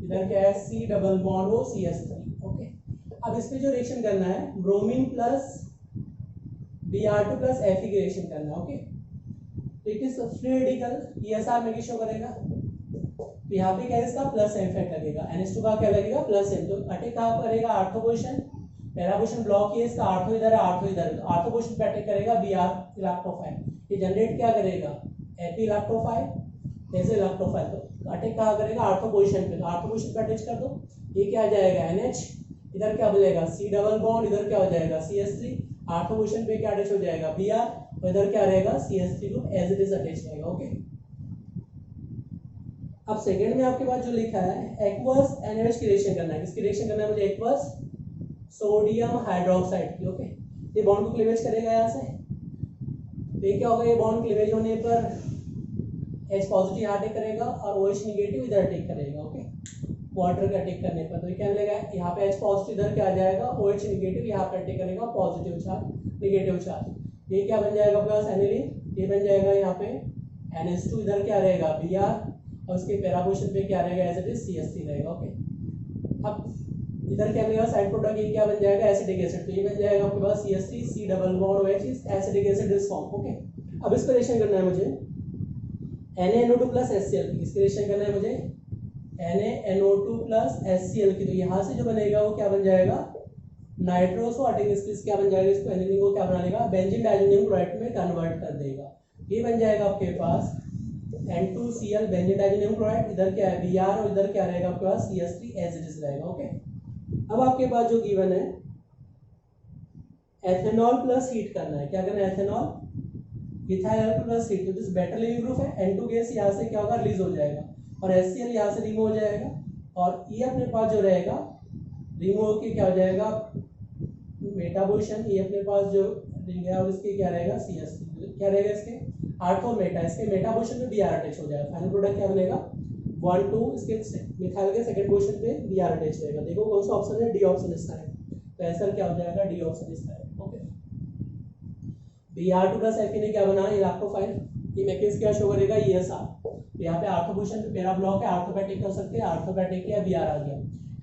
इधर क्या है? C double bond O CH3। Okay, अब इस पे जो रिएक्शन करना है bromine plus Br2 plus Fe की रिएक्शन करना है। ओके, तो it is free radical, ESR में शो करेगा, तो यहाँ पे क्या है? इसका प्लस एम इफेक्ट लगेगा, NH2 का क्या लगेगा? Plus M. तो अटैक कहाँ करेगा? आर्थो पोजीशन, पहला पोजीशन ब्लॉक है इसका, आर्थो इधर है, आर्थो इधर है, तो आर्थो पोजीशन पे अटैक करेगा Br इलेक्ट्रोफाइल, ये जनरेट क्या करेगा? Fe इलेक्ट्रोफाइल, जैसे इलेक्ट्रोफाइल, तो अटैक कहाँ करेगा? आर्थो पोजीशन पे, तो आर्थो पोजीशन पे अटैच कर दो, ये क्या आ जाएगा? NH, इधर क्या बनेगा? C डबल बॉन्ड, इधर क्या हो जाएगा? CH3, आर्थो पोजीशन पे क्या अटैच हो जाएगा? Br, और इधर क्या रहेगा? CH3 group as it is attach रहेगा। ओके, अब सेकंड में आपके पास जो लिखा है एक्वस NaOH की रिएक्शन करना है। किसकी रिएक्शन करना है मुझे? एक्वस सोडियम हाइड्रोक्साइड की। ओके, ये बॉन्ड को क्लीवेज करेगा यहाँ से, तो ये क्या होगा? ये बॉन्ड क्लीवेज होने पर H पॉजिटिव यहाँ अटैक करेगा और OH नेगेटिव इधर अटैक करेगा। ओके, वाटर का अटैक करने पर, तो ये क्या मिलेगा? यहाँ पे H पॉजिटिव इधर क्या आ जाएगा? OH नेगेटिव यहाँ पे अटैक करेगा, पॉजिटिव चार्ज नेगेटिव चार्ज, ये क्या बन जाएगा प्लस एनिलीन, ये बन जाएगा यहाँ पे NH2, इधर क्या रहेगा? Br, और उसके पैरा पोजीशन पे क्या रहेगा? एज इट इज CH3 रहेगा। ओके, अब इधर क्या मिलेगा? साइड प्रोडक्ट, ये क्या बन जाएगा? एसिटिक एसिड, तो ये बन जाएगा आपके पास CH3 C double bond OH is acetic acid is form. Okay, अब इसका रिएक्शन करना है मुझे NaNO2 प्लस HCl की। किसकी रिएक्शन करना है मुझे? NaNO2 प्लस HCl की, तो यहाँ से जो बनेगा वो क्या बन जाएगा? नाइट्रोसो अटेंगस्टिस क्या बन जाएगा? इसको एनिलीन को क्या बना लेगा? बेंजीन डाइजेनियम क्लोराइड में कन्वर्ट कर देगा, ये बन जाएगा आपके पास N2Cl बेंजीन डाइजेनियम क्लोराइड, इधर क्या है? Br, और इधर क्या रहेगा आपके पास? CH3 एज इट इज रहेगा। ओके, अब आपके पास जो गिवन है एथेनॉल प्लस हीट करना है। क्या करना है? एथेनॉल इथाइल प्लस हीट, तो दिस बेटर लिविंग ग्रुप है, N2 गैस यहाँ से क्या होगा? रिलीज हो जाएगा, और HCl यहाँ से रिमूव हो जाएगा, और ये अपने पास जो रहेगा रिमूव होके क्या हो जाएगा? मेटाबोशन, ये अपने पास जो रहेगा और इसके क्या रहेगा? CH3, क्या रहेगा? इसके आर्थो मेटा, इसके मेटाबोशन में Br अटैच हो जाएगा, फाइनल प्रोडक्ट क्या बनेगा? 1 2, इसके मिथाइल के सेकंड पोजीशन पे Br अटैच रहेगा। देखो कौन सा ऑप्शन है? डी ऑप्शन इसका है, तो आंसर क्या हो जाएगा? डी ऑप्शन इसका है। ओके, Br2 प्लस Fe ने क्या बनाया? इलेक्ट्रोफाइल, ये मैकेनिज्म क्या शो करेगा? ESR, तो यहाँ पे आर्थो पोजीशन पे पैरा ब्लॉक है, आर्थो पे अटैक कर सकते हैं, आर्थो पे अटैक किया, Br आ गया।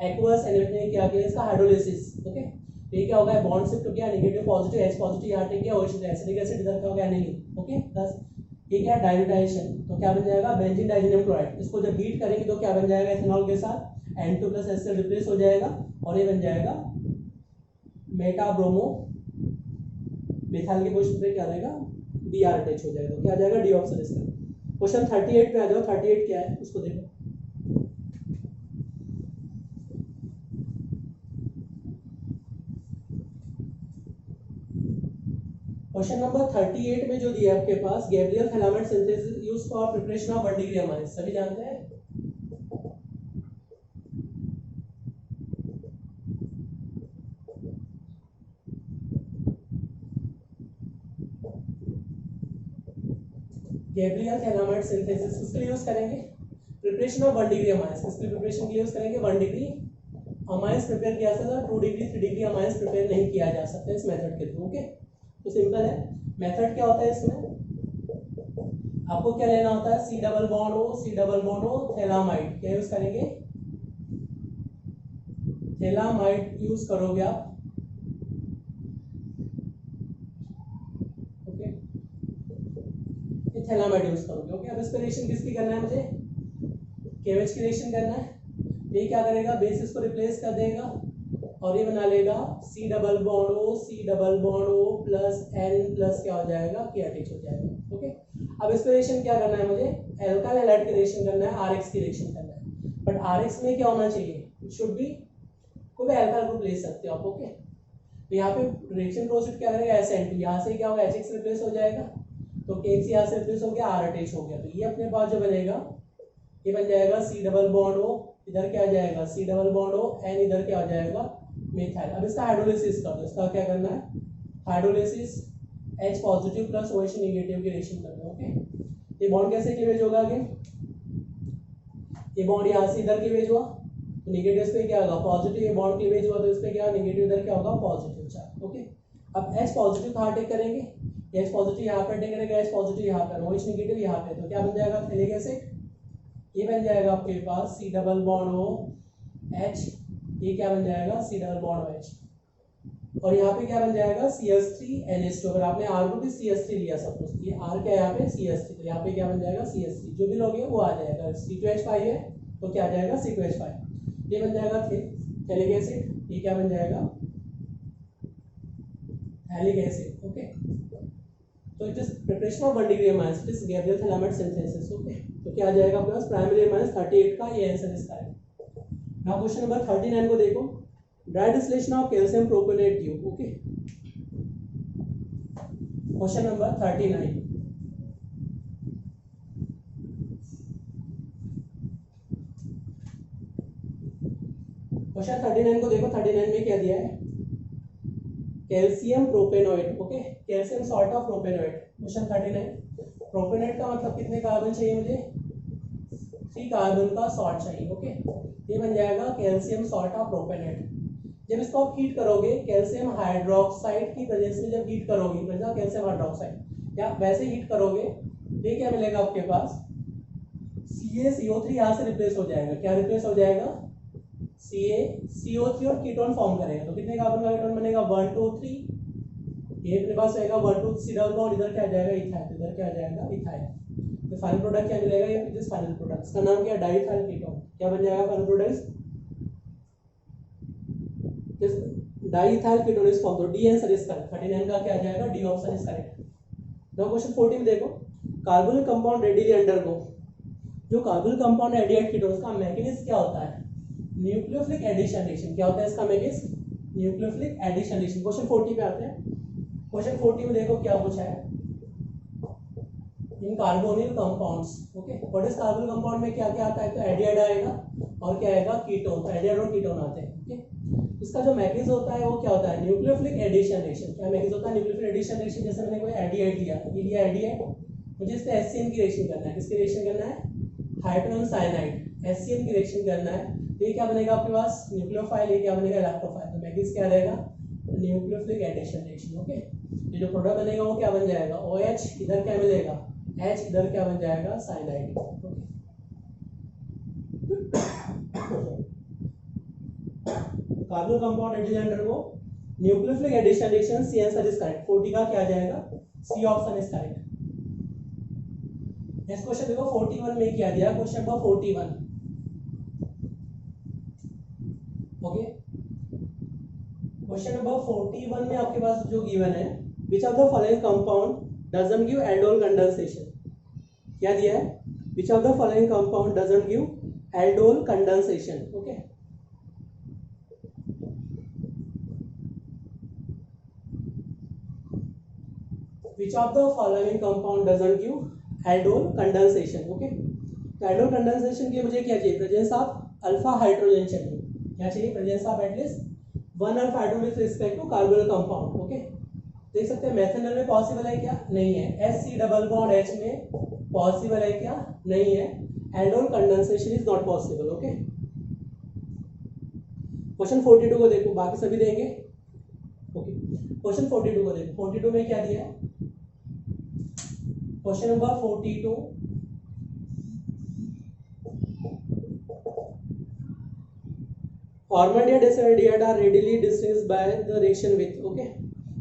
एक्वस NaOH ने क्या किया? इसका हाइड्रोलिसिस। ओके, तो ये क्या होगा? बॉन्ड शिफ्ट हो गया, नेगेटिव पॉजिटिव, H पॉजिटिव यहाँ अटैक किया, OH एसिडिक एसिड इधर क्या हो गया? एनिलीन। ओके, प्लस ये क्या? डाइल्यूटाइजेशन, तो क्या बन जाएगा? बेंजीन डाइजेनियम क्लोराइड, इसको जब हीट करेंगे तो क्या बन जाएगा? एथेनॉल के साथ N2 प्लस HCl रिप्लेस हो जाएगा, और ये बन जाएगा मेटा ब्रोमो मिथाइल के पोजीशन पे क्या रहेगा? Br अटैच हो जाएगा, तो क्या आ जाएगा? डी ऑप्शन इसका। क्वेश्चन 38 पे आ जाओ, 38 क्या है उसको देखो। क्वेश्चन नंबर 38 में जो दिया है आपके पास, Gabriel phthalimide synthesis used for preparation of 1 degree amine, सभी जानते हैं। गैब्रियल फिलामेंट सिंथेसिस किसके लिए यूज करेंगे? प्रिपरेशन ऑफ 1 डिग्री अमाइंस, किसके प्रिपरेशन के लिए यूज करेंगे? 1 डिग्री अमाइंस प्रिपेयर किया जा सकता है, 2 डिग्री 3 डिग्री अमाइंस प्रिपेयर नहीं किया जा सकता इस मेथड के थ्रू। ओके, तो सिंपल है। मेथड क्या होता है इसमें? आपको क्या लेना होता है? C double bond O, C double bond O phthalimide, क्या यूज करेंगे? थैलामाइड यूज करोगे आप, ओके, ये थैलामाइड यूज करोगे, ओके। अब इसका रिएक्शन किसकी करना है मुझे, KOH की रिएक्शन करना है। ये क्या करेगा, बेस इसको रिप्लेस कर देगा और ये बना लेगा C double bond O, C double bond O plus N plus क्या हो जाएगा, KRH हो जाएगा, ओके। अब इस रिएक्शन क्या करना है मुझे, एल्काइल हैलाइड की रिएक्शन करना है, RX की रिएक्शन करना है। बट RX में क्या होना चाहिए, इट शुड बी कोई भी एल्काइल ग्रुप ले सकते हो आप, ओके। तो यहाँ पे रिएक्शन प्रोसीड क्या करेगा, SN2, यहाँ से क्या होगा, HX रिप्लेस हो जाएगा, तो KX यहाँ से रिप्लेस हो गया, RH हो गया, तो ये अपने पास जो बनेगा ये बन जाएगा C डबल बॉन्ड O, इधर क्या आ जाएगा C double bond O, N इधर क्या आ जाएगा मिथाइल। अब इसका हाइड्रोलिसिस कर दो, इसका क्या करना है, hydrolysis H positive plus OH negative की रिएक्शन करना है, ओके। ये बॉन्ड कैसे क्लीवेज होगा आगे, ये बॉन्ड यहाँ से इधर क्लीवेज हुआ तो नेगेटिव इस पे क्या होगा पॉजिटिव, ये बॉन्ड क्लीवेज हुआ तो इस पे क्या नेगेटिव, इधर क्या होगा पॉजिटिव चार्ज, ओके। अब H पॉजिटिव कहाँ टेक करेंगे, H पॉजिटिव यहाँ पर टेक करेंगे, H पॉजिटिव यहाँ पर, OH नेगेटिव यहाँ पे, तो क्या बन जाएगा थैलिक एसिड, ये बन जाएगा आपके पास C double bond O H, ये क्या बन जाएगा C double bond O H, और यहाँ पे क्या बन जाएगा CH3NH2। अगर आपने R को भी CH3 लिया सपोज, ये R क्या है यहाँ पे CH3, तो यहाँ पे क्या बन जाएगा CH3, जो भी लोगे वो आ जाएगा, C2H5 है तो क्या आ जाएगा C2H5, ये बन जाएगा थैलिक एसिड, ये क्या बन जाएगा थैलिक एसिड, ओके। तो it is preparation of 1 degree amines, it is Gabriel phthalimide synthesis, okay. तो क्या आ जाएगा आपके पास प्राइमरी अमाइंस 38 का, ये आंसर इसका है। नाउ क्वेश्चन नंबर 39 को देखो, dry distillation of calcium propanoate tube, okay. Question number 39, question 39 को देखो, 39 में क्या दिया है, calcium propanoate, okay, calcium salt of propanoate. Question 39, propanoate का मतलब कितने कार्बन चाहिए मुझे, 3 कार्बन का सॉल्ट चाहिए, ओके। ये बन जाएगा कैल्शियम सॉल्ट ऑफ प्रोपेनोएट। जब इसको आप हीट करोगे कैल्शियम हाइड्रोक्साइड की प्रेजेंस में, जब हीट करोगे कैल्शियम हाइड्रोक्साइड या वैसे हीट करोगे, ये क्या मिलेगा आपके पास, CaCO3 यहाँ से रिप्लेस हो जाएगा, क्या रिप्लेस हो जाएगा CaCO3 और कीटोन फॉर्म करेगा, तो कितने कार्बन का कीटोन बनेगा 1 2 3, ये अपने पास रहेगा 1 2 C डबल बॉन्ड, इधर क्या आ जाएगा इथाइल, इधर क्या आ जाएगा इथाइल, तो फाइनल प्रोडक्ट क्या मिलेगा, ये दिस फाइनल प्रोडक्ट, इसका नाम क्या है डाइथाइल कीटोन, क्या बन जाएगा final product diethyl ketone is form, तो डी आंसर इज करेक्ट, 39 का क्या आ जाएगा, D option is correct. Now question 40 में देखो, कार्बोनिल कंपाउंड रेडिली अंडरगो, जो कार्बोनिल कंपाउंड एडिएट कीटोन्स का मैकेनिज्म क्या होता है, न्यूक्लियोफिलिक एडिशन रिएक्शन, क्या होता है इसका mechanism, nucleophilic addition reaction. Question 40 पे आते हैं, क्वेश्चन 40 में देखो क्या पूछा है, इन carbonyl compounds, okay, what is carbonyl compound में क्या क्या आता है, तो एडिएट आएगा और क्या आएगा कीटोन, तो एडिएट और कीटोन आते हैं, ओके। इसका जो मैकेनिज्म होता है वो क्या होता है, न्यूक्लियोफिलिक एडिशन रिएक्शन। क्या मैकेनिज्म होता है न्यूक्लियोफिलिक एडिशन रिएक्शन, जैसे मैंने कोई एडिएट लिया, ये लिया एडिएट, मुझे इस पे HCN की रिएक्शन करना है, किसकी रिएक्शन करना है, हाइड्रोजन साइनाइड, HCN की रिएक्शन करना है, तो ये क्या बनेगा आपके पास न्यूक्लियोफाइल, ये क्या बनेगा इलेक्ट्रोफाइल, तो मैकेनिज्म क्या रहेगा न्यूक्लियोफिलिक एडिशन रिएक्शन, ओके। ये जो प्रोडक्ट बनेगा वो क्या बन जाएगा OH, इधर क्या मिलेगा H, इधर क्या बन जाएगा cyanide, okay. Carbon compound addition undergo nucleophilic addition reaction, C answer is correct, 40 का क्या आ जाएगा C option is correct. Next question देखो 41 में क्या दिया, question number 41, okay. Question number 41 में आपके पास जो गिवन है, which of the following compound doesn't give aldol condensation, क्या दिया है, which of the following compound doesn't give aldol condensation, okay. Which of the following compound doesn't give aldol condensation, okay? तो aldol condensation के लिए मुझे क्या चाहिए, presence of alpha hydrogen चाहिए, क्या चाहिए, presence of at least 1 alpha hydrogen with respect to carbonyl compound, okay. देख सकते हैं मेथनॉल में पॉसिबल है क्या, नहीं है, HC डबल बॉन्ड H में पॉसिबल है क्या, नहीं है, aldol condensation is not possible, okay. Question 42 को देखो, बाकी सभी देंगे, ओके। क्वेश्चन 42 को देखो, 42 में क्या दिया है, question number 42, formaldehyde acetaldehyde are readily distinguished by the reaction with, okay.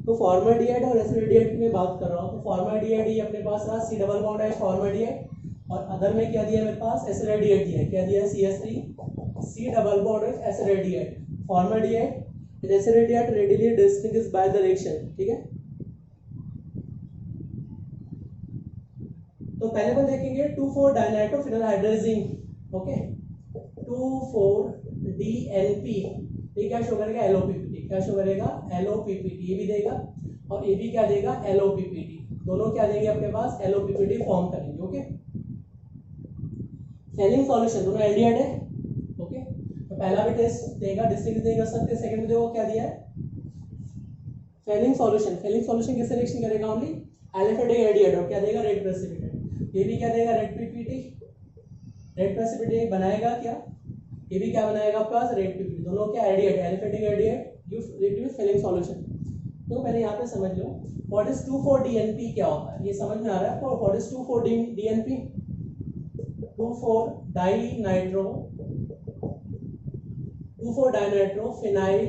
तो फॉर्मल्डिहाइड और एसिडाल्डिहाइड की मैं बात कर रहा हूँ। तो फॉर्मल्डिहाइड ये अपने पास रहा, सी डबल बॉन्ड है फॉर्मल्डिहाइड, और अदर में क्या दिया है मेरे पास, एसिडाल्डिहाइड दिया है, क्या दिया है, CH3 C double bond with acetaldehyde. Formaldehyde and acetaldehyde readily distinguished by the reaction, ठीक है। तो पहले अपन देखेंगे 2,4 डाइनाइट्रोफिनाइलहाइड्राजीन, ओके। 2,4-DNP, ये क्या शो करेगा, LOPPT, क्या शो करेगा, LOPPT, ये भी देगा और ये भी क्या देगा, LOPPT, दोनों क्या देंगे अपने पास, LOPPT फॉर्म करेंगे, ओके। फेलिंग सॉल्यूशन, दोनों एल्डिहाइड है, ओके। तो पहला भी टेस्ट देगा, डिस्टिंग्विश नहीं कर सकते, सेकंड में देखो क्या दिया है, फेलिंग सॉल्यूशन। फेलिंग सॉल्यूशन किससे रिएक्शन करेगा, ओनली एलिफेटिक एल्डिहाइड, और क्या देगा, रेड प्रेसिपिटेट। ये भी क्या देगा, रेड PPT, रेड प्रेसिपिटेट बनाएगा क्या, ये भी क्या बनाएगा आपके पास, रेड PPT, दोनों क्या aldehyde, aliphatic aldehyde, use reduce Fehling solution. तो पहले यहाँ पे समझ लो व्हाट इज 2,4-DNP क्या होता है, ये समझ में आ रहा है आपको। व्हाट इज 2,4-DNP, 2,4-डाइनाइट्रोफिनाइल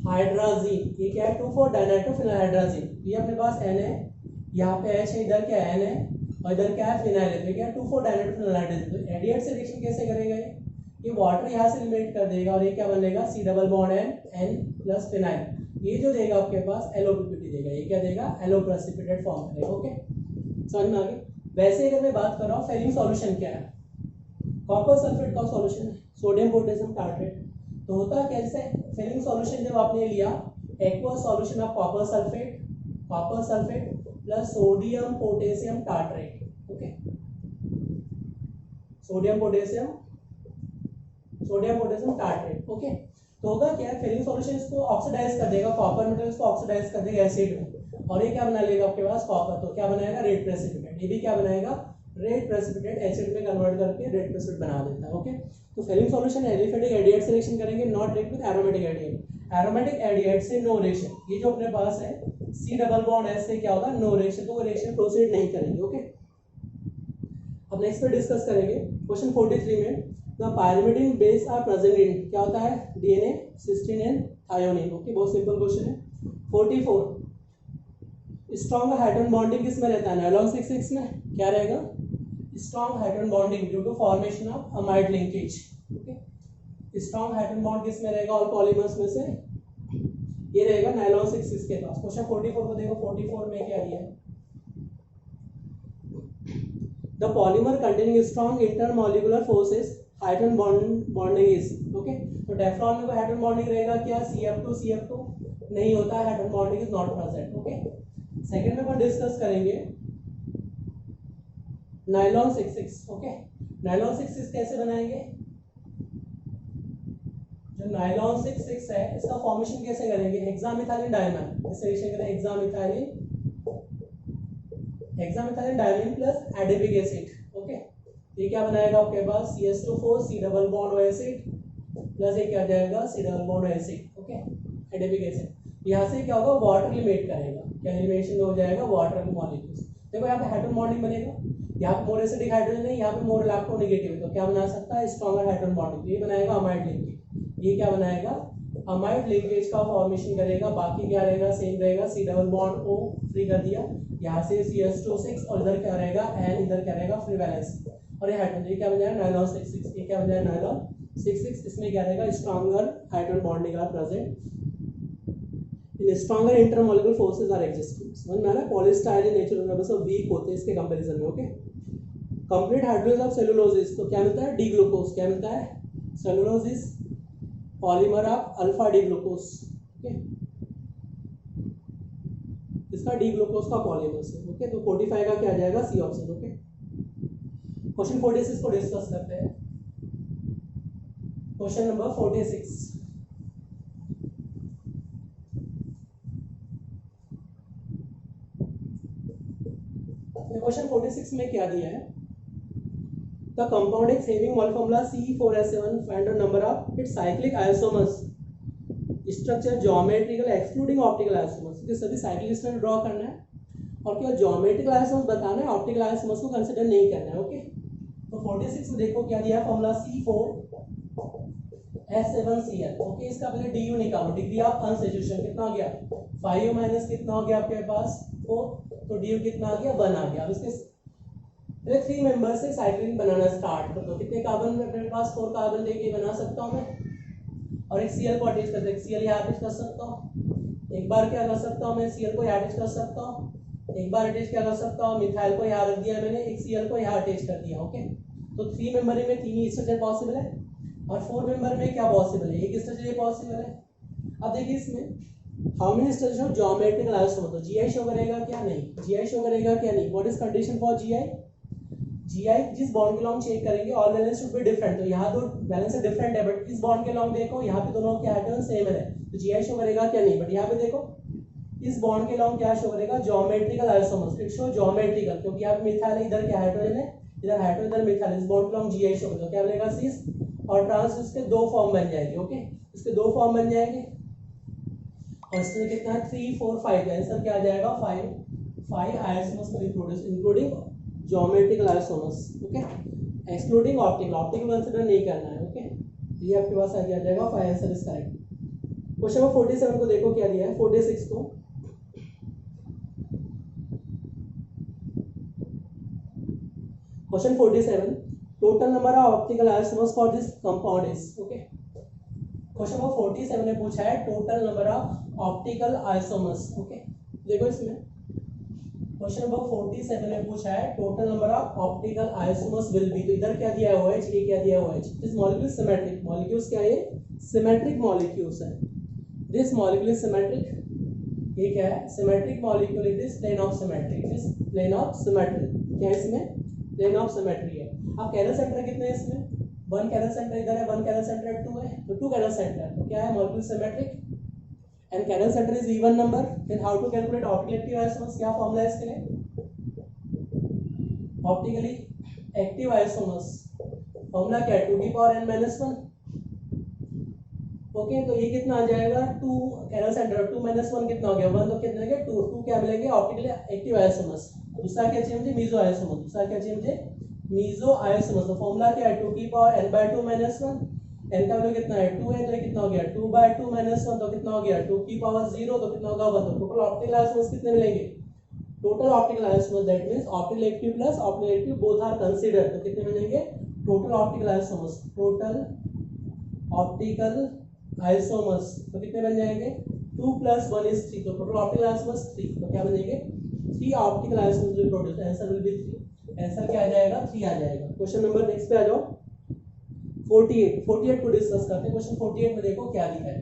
हाइड्राजीन, ये क्या है, 2,4-डाइनाइट्रोफिनाइलहाइड्राजीन। ये अपने पास N है, यहाँ पे H है, इधर क्या N है और इधर क्या है, फिनाइल है, तो क्या 2,4-डाइनाइट्रोफिनाइलहाइड्राजीन। तो एल्डिहाइड से रिएक्शन कैसे करेगा, ये वाटर यहाँ से एलिमिनेट कर देगा और ये क्या बनेगा, C double bond N plus phenyl, ये जो देगा आपके पास LOPPT देगा, ये क्या देगा, एलो प्रेसिपिटेट फॉर्म करेगा, ओके। समझ में आ गई। वैसे अगर मैं बात कर रहा हूँ फेलिंग सॉल्यूशन क्या है, कॉपर सल्फेट का सॉल्यूशन है, सोडियम पोटेशियम टार्ट्रेट। तो होता क्या, जैसे फेलिंग सॉल्यूशन जब आपने लिया, aqueous solution of copper sulphate plus sodium potassium tartrate, okay. Sodium potassium tartrate, okay. तो होगा क्या, फेलिंग सॉल्यूशन इसको ऑक्सीडाइज कर देगा, कॉपर मेटल इसको ऑक्सीडाइज कर देगा एसिड में, और ये क्या बना लेगा आपके पास, कॉपर, तो क्या बनाएगा, रेड प्रेसिपिटेट। ये भी क्या बनाएगा, रेड प्रेसिपिटेट, एसिड में कन्वर्ट करके रेड प्रेसिपिटेट बना देता है, ओके। तो फेलिंग सॉल्यूशन एलिफेटिक एल्डिहाइड से रिएक्शन करेंगे, not react with aromatic aldehyde. Aromatic aldehyde से नो रिएक्शन, ये जो अपने पास है C डबल बॉन्ड S से क्या होगा, नो रिएक्शन, तो वो रिएक्शन प्रोसीड नहीं करेंगे, ओके। अब नेक्स्ट पे डिस्कस करेंगे क्वेश्चन 43 में, the pyrimidine base are present in, क्या होता है, DNA, cysteine and thionine, okay. बहुत सिंपल क्वेश्चन है। 44, स्ट्रॉन्ग हाइड्रोजन बॉन्डिंग किस में रहता है, नायलॉन 6 में, क्या रहेगा, strong hydrogen bonding due to formation of amide linkage, okay. Strong hydrogen bond किस में रहेगा, ऑल पॉलीमर्स में से, ये रहेगा नायलॉन 6 के पास। क्वेश्चन 44 को देखो, 44 में क्या दिया है, the polymer containing strong intermolecular forces hydrogen bonding is, okay. तो टेफ्लॉन में हाइड्रोजन बॉन्डिंग रहेगा क्या, CF2 नहीं होता है, hydrogen bonding is not present, okay. Second में अपन डिस्कस करेंगे नायलॉन 6, ओके। नायलॉन 6 कैसे बनाएंगे, जो नायलॉन 6 है इसका फॉर्मेशन कैसे करेंगे, हेक्सामिथाइलिन डायमीन, इसे रिएक्शन करें, hexamethylene diamine plus adipic acid, okay. ये क्या बनाएगा आपके पास, CH2 C double bond acid plus ये क्या जाएगा, C double bond acid, okay, adipic acid. यहाँ से क्या होगा, वाटर एलिमिनेट करेगा, क्या एलिमिनेशन हो जाएगा, वाटर के मॉलिक्यूल्स। देखो यहाँ पे हाइड्रोजन बॉन्डिंग बनेगा, यहाँ पे मोर एसिडिक हाइड्रोजन है, यहाँ पे मोर इलेक्ट्रोनेगेटिव है, तो क्या बना सकता है, स्ट्रॉन्गर हाइड्रोजन बॉन्डिंग, ये बनाएगा अमाइड लिंकेज। ये क्या बनाएगा, अमाइड लिंकेज का फॉर्मेशन करेगा, बाकी क्या रहेगा, सेम रहेगा, C double bond O free कर दिया, यहाँ से CH2 और इधर क्या रहेगा N, इधर क्या रहेगा, फ्री वैलेंस, और ये हाइड्रोजन, ये क्या बन जाएगा, नायलॉन 6, ये क्या बन जाएगा, नायलॉन 6, इसमें क्या रहेगा, stronger hydrogen bonding are present, in stronger intermolecular forces are existing. समझ में आ रहा है, पॉलीस्टाइरीन नेचुरल रबर सब वीक होते हैं इसके कंपैरिजन में, okay. Complete hydrolyse of cellulose, तो क्या मिलता है, डी ग्लूकोज, क्या मिलता है, cellulose polymer of alpha D glucose, okay. इसका डी ग्लूकोज का पॉलीमर्स है, ओके। तो 45 का क्या आ जाएगा, सी ऑप्शन, ओके। क्वेश्चन 46 को डिस्कस करते हैं। क्वेश्चन नंबर 46, क्वेश्चन 46 में क्या दिया है, the compound is having mole formula C4H7, find the number of its cyclic isomers, structure geometrical excluding optical isomers. ये सभी साइक्लिक स्ट्रक्चर ड्रॉ करना है और केवल ज्योमेट्रिकल आइसोमर्स बताना है, ऑप्टिकल आइसोमर्स को कंसीडर नहीं करना है, ओके। तो 46 में देखो क्या दिया है, फॉर्मूला C4 H7Cl। ओके, इसका पहले DU निकालो, डिग्री ऑफ अनसैचुरेशन कितना हो गया 5 माइनस कितना हो गया आपके पास 4, तो DU कितना आ गया 1 आ गया। अब इसके 3 मेंबर से साइक्लिन बनाना स्टार्ट कर दो। कितने कार्बन मेरे पास 4 कार्बन लेके बना सकता हूँ मैं, और एक Cl को अटैच कर दो, एक Cl यहाँ अटैच कर सकता हूँ, एक बार क्या कर सकता हूँ मैं Cl को यहाँ अटैच कर सकता हूँ, एक बार अटैच क्या कर सकता हूँ मिथाइल को यहाँ रख दिया मैंने, एक Cl को यहाँ अटैच कर दिया। ओके, तो 3 मेंबर में 3 ही स्ट्रक्चर पॉसिबल है, और 4 मेंबर में क्या पॉसिबल है, एक स्ट्रक्चर पॉसिबल है। अब देखिए इसमें how many structure of geometrical isomer, तो GI शो करेगा क्या नहीं, GI शो करेगा क्या नहीं। What is condition for GI, जिस बॉन्ड के लॉन्ग चेक करेंगे all valence should be different, तो यहाँ तो वैलेंस डिफरेंट है, बट इस बॉन्ड के लॉन्ग देखो यहाँ पे दोनों के एटम सेम है, तो GI शो करेगा क्या नहीं। बट यहाँ पे देखो इस बॉन्ड के लॉन्ग क्या शो करेगा geometrical isomers, it show geometrical, क्योंकि यहाँ पे मिथाइल है, इधर क्या हाइड्रोजन है, इधर हाइड्रोजन इधर मिथाइल, इस बॉन्ड के लॉन्ग GI शो करेगा, क्या बनेगा सिस, और ट्रांस इसके 2 फॉर्म बन जाएंगे। ओके, इसके 2 फॉर्म बन जाएंगे, और इसमें कितना है 3 4 5, आंसर क्या आ जाएगा 5 isomers will be produced including geometrical isomers। Okay, excluding optical, optical consider नहीं करना है। ओके, ये आपके पास आ जाएगा 5, answer is correct. Question number 47 को देखो क्या दिया है, 46 को question 47 total number of optical isomers for this compound is. Okay, question number 47 ने पूछा है total number of optical isomers. Okay, देखो इसमें क्वेश्चन नंबर 47 ने पूछा है total number of optical isomers will be, तो इधर क्या दिया है OH, ये क्या दिया है OH, this molecule symmetric, molecules क्या है सिमेट्रिक मॉलिक्यूल्स है, दिस मॉलिक्यूल इज सिमेट्रिक, ये क्या है symmetric molecule is this plane of symmetry, this plane of symmetry, क्या है इसमें प्लेन ऑफ सिमेट्री है। अब कैरल सेंटर कितने हैं इसमें, 1 कैरल सेंटर इधर है, 1 कैरल सेंटर 2 है, तो 2 कैरल सेंटर, तो क्या है molecule symmetric and chiral centre is even number. Then how to calculate optical active isomers, क्या फॉर्मूला है इसके लिए, ऑप्टिकली एक्टिव आइसोमर्स फॉर्मूला क्या है 2n-1। ओके, तो ये कितना आ जाएगा 2 कैरल सेंटर 2-1 कितना हो गया 1, तो कितने गए 2 क्या मिलेंगे ऑप्टिकली एक्टिव आइसोमर्स। दूसरा क्या चाहिए मुझे मीजो आइसोमर, दूसरा क्या चाहिए मुझे मीजो आइसोमर, तो फॉर्मूला क्या है 2n/2-1, n का वैल्यू कितना है 2 है, तो ये कितना हो गया 2/2-1, तो कितना हो गया 2^0, तो कितना होगा 1, तो टोटल ऑप्टिकल आइसोमर्स कितने मिलेंगे, total optical isomers that means optical active plus optical active both are considered, तो कितने मिलेंगे total optical isomers, total optical isomers तो कितने बन जाएंगे 2 + 1 is 3, तो टोटल ऑप्टिकल आइसोमर्स 3, तो क्या बनेंगे 3 optical isomers will produce, answer will be 3, answer क्या आ जाएगा 3 आ जाएगा। क्वेश्चन नंबर नेक्स्ट पे आ जाओ 48 को डिस्कस करते हैं। क्वेश्चन 48 में देखो क्या दिया है,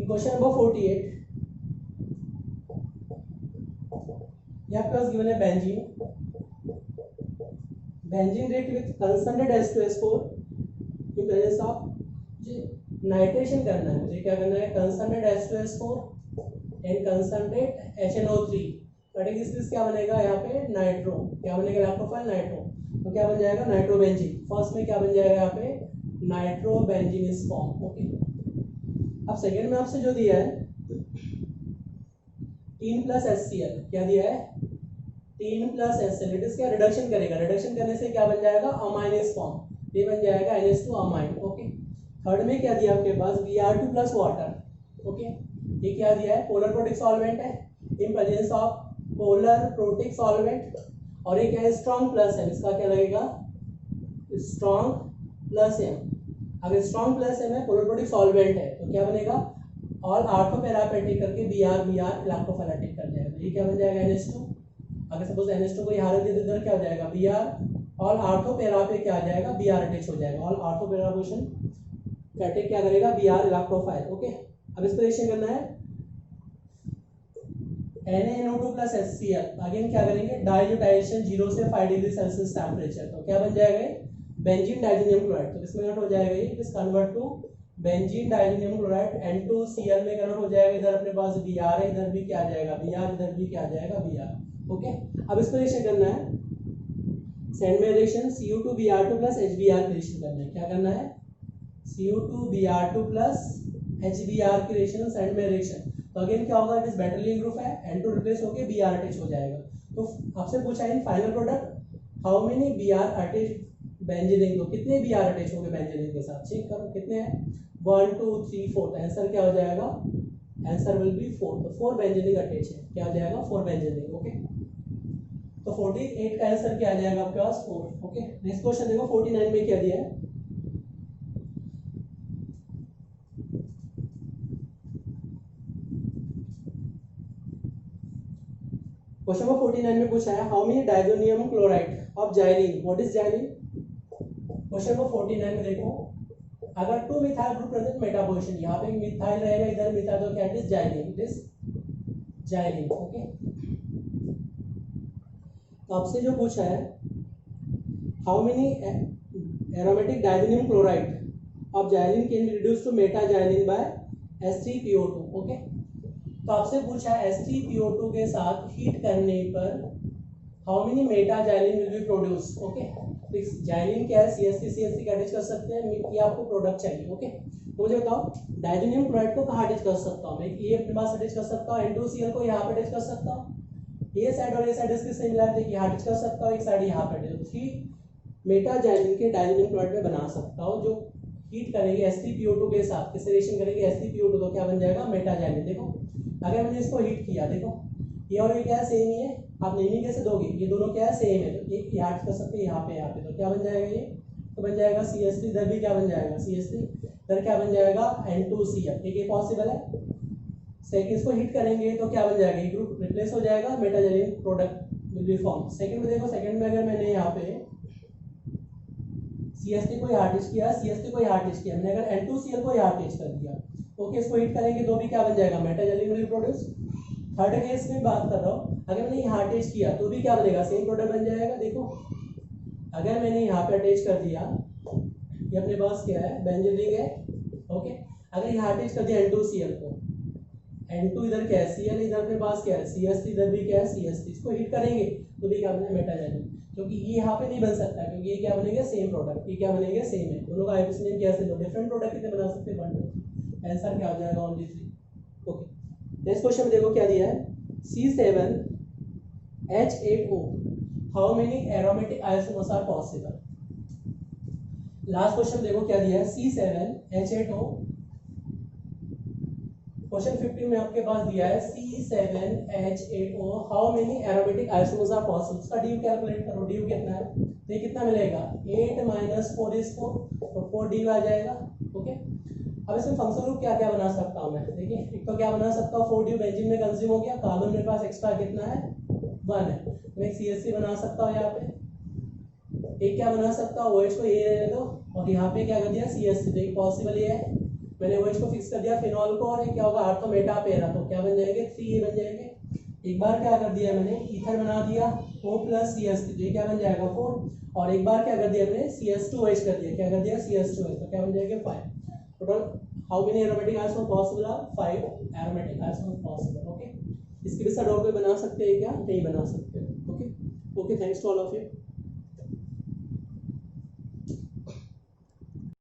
क्वेश्चन नंबर 48 यहाँ पे गिवन है benzene rate with concentrated H2S4 in presence of, nitration करना है मुझे, क्या करना है concentrated H2S4 and concentrated HNO3, categories क्या बनेगा यहाँ पे नाइट्रो, क्या बनेगा इलेक्ट्रोफाइल नाइट्रो, तो क्या बन जाएगा नाइट्रोबेंजीन, फर्स्ट में क्या बन जाएगा यहाँ पे नाइट्रोबेंजीन इज फॉर्म। ओके, अब सेकंड में आपसे जो दिया है 3 + HCl, क्या दिया है 3 + HCl, इट इज क्या रिडक्शन करेगा, रिडक्शन करने से क्या बन जाएगा अमाइन इज फॉर्म, ये बन जाएगा NH2 अमाइन। ओके, थर्ड में क्या दिया आपके पास Br2 + वाटर। ओके, ये क्या दिया है पोलर प्रोटिक सॉल्वेंट है इन presence of polar protic solvent, और ये क्या है स्ट्रॉन्ग प्लस है, इसका क्या लगेगा स्ट्रॉन्ग +M, अगर स्ट्रॉन्ग +M है पोलर प्रोटिक सॉल्वेंट है तो क्या बनेगा ऑल ऑर्थोपैरापेटिक करके Br इलेक्ट्रोफैलेटिक कर जाएगा, ये क्या बन जाएगा NH2, अगर सपोज NH2 को यहाँ रख दिया तो इधर क्या हो जाएगा Br, ऑल ऑर्थोपैरा पे क्या आ जाएगा Br अटैच हो जाएगा, ऑल ऑर्थोपैरा पोजीशन कैटेक क्या करेगा Br इलेक्ट्रोफाइल। ओके, अब इसको रिएक्शन करना है NaNO2 + HCl, अगेन क्या करेंगे डाइल्यूटाइजेशन 0 से 5 डिग्री सेल्सियस टेम्परेचर, तो क्या बन जाएगा बेंजीन डाइजीनियम क्लोराइड, तो किसमें कन्वर्ट हो जाएगा ये is convert to benzene diazonium chloride, N2Cl में कन्वर्ट हो जाएगा, इधर अपने पास Br है, इधर भी क्या आ जाएगा Br, इधर भी क्या आ जाएगा Br। ओके, अब इसको रिएक्शन करना है सेंड में रिएक्शन Cu2Br2 + HBr की रिएक्शन करना है, क्या करना है Cu2Br2 + HBr की रिएक्शन सेंड में रिएक्शन, तो अगेन क्या होगा इट इज बेटरलियन ग्रुप है, N2 रिप्लेस होके Br अटैच हो जाएगा, तो आपसे पूछा है in final product how many Br attach benzene दो, कितने बी आर अटैच होंगे बेंजीन के साथ, चेक करो कितने हैं, 1 2 3 4, तो आंसर क्या हो जाएगा, आंसर विल बी 4, तो 4 बेंजीन अटैच है, क्या हो जाएगा 4 बेंजीन। ओके, तो 48 का आंसर क्या आ जाएगा आपके पास 4। ओके, नेक्स्ट क्वेश्चन देखो 49 में क्या दिया है, क्वेश्चन नंबर 49 में पूछा है how many diazonium chloride of xylene, what is xylene. Question number 49 में देखो, अगर 2 methyl group present meta position, यहाँ पे मिथाइल रहेगा, इधर मिथाइल, तो क्या it is xylene, it is xylene. Okay, तो आपसे जो पूछा है how many aromatic diazonium chloride of xylene can be reduce to meta xylene by H3PO2। Okay, तो आपसे पूछा है H3PO2 के साथ हीट करने पर how many Meta xylene will be produce. Okay, xylene क्या है, CH3 का अटैच कर सकते हैं, ये आपको प्रोडक्ट चाहिए। ओके, तो मुझे बताओ डाइजोनियम क्लोराइड को कहाँ अटैच कर सकता हूँ मैं, ये अपने पास अटैच कर सकता हूँ, N2Cl को यहाँ पे अटैच कर सकता हूँ, ये साइड और ये साइड इसकी सिमिलरिटी की यहाँ अटैच कर सकता हूँ, एक साइड यहाँ पे अटैच, 3 मेटा जाइलिन के डाइजोनियम क्लोराइड में बना सकता हूँ, जो हीट करेंगे H3PO2 के साथ, किससे रिएक्शन करेंगे H3PO2, तो क्या बन जाएगा मेटा जाइलिन। देखो अगर मैंने इसको हीट किया, देखो ये और ये क्या है, सेम ही है, आप नेमिंग कैसे दोगे, ये दोनों क्या है, सेम है, तो एक यहाँ कर सकते हैं यहाँ पे, तो क्या बन जाएगा ये, तो बन जाएगा CH3, इधर भी क्या बन जाएगा CH3, इधर क्या बन जाएगा N2Cl, एक ये पॉसिबल है। सेकंड इसको हीट करेंगे तो क्या बन जाएगा, ये ग्रुप रिप्लेस हो जाएगा, Meta xylene product will B form. Second में देखो, सेकंड में अगर मैंने यहाँ पे CH3 को यहाँ अटैच किया, CH3 को यहाँ अटैच किया, मैंने अगर N2Cl को यहाँ अटैच कर दिया, ओके, इसको हीट करेंगे तो भी क्या बन जाएगा, Meta xylene will produce. Third case में बात कर रहा हूँ, अगर मैंने यहाँ अटैच किया तो भी क्या बनेगा, सेम प्रोडक्ट बन जाएगा। देखो अगर मैंने यहाँ पे अटैच कर दिया, ये अपने पास क्या है, बेंजीन रिंग है। ओके, अगर यहाँ अटैच कर दिया N2Cl को, N2 इधर क्या है Cl, इधर अपने पास क्या है CH3, इधर भी क्या है CH3, इसको हीट करेंगे तो भी क्या बनेगा, मेटा जाइलिन, क्योंकि ये यहाँ पे नहीं बन सकता, क्योंकि ये क्या बनेंगे, सेम प्रोडक्ट, ये क्या बनेंगे, सेम है, दोनों का आईपीसी नेम क्या है, डिफरेंट प्रोडक्ट कितने बना सकते हैं, 1 2। आंसर क्या हो जाएगा, ओनली 3। ओके, नेक्स्ट क्वेश्चन में देखो क्या दिया है, C7H8O how many aromatic isomers are possible. Last question देखो क्या दिया है, C7H8O, क्वेश्चन 15 में आपके पास दिया है C7H8O how many aromatic isomers are possible, उसका ड्यू कैलकुलेट करो, ड्यू कितना है, तो ये कितना मिलेगा, 8 - 4 is 4, तो 4 ड्यू आ जाएगा। ओके, अब इसमें फंक्शन ग्रुप क्या क्या बना सकता हूँ मैं, देखिए एक तो क्या बना सकता हूँ, 4 ड्यू बेंजीन में कंज्यूम हो गया, कार्बन मेरे पास एक्स्ट्रा कितना है, 1 है, मैं एक CH3 बना सकता हूँ, यहाँ पे एक क्या बना सकता हूँ, OH को ये रहने दो, और यहाँ पे क्या कर दिया CH3, तो पॉसिबल ये है, मैंने OH को फिक्स कर दिया फिनॉल को, और ये क्या होगा आर्थो मेटा पेरा, तो क्या बन जाएंगे 3 बन जाएंगे। एक बार क्या कर दिया मैंने, ईथर बना दिया O + CH3, तो ये क्या बन जाएगा 4, और एक बार क्या कर दिया मैंने CH2OH कर दिया, क्या कर दिया CH2OH, तो क्या बन जाएगा 5। Total how many aromatic isomer possible are, 5 aromatic isomer possible. Okay, इसके भी साथ और कोई बना सकते हैं क्या, नहीं बना सकते। Okay, thanks to all of you.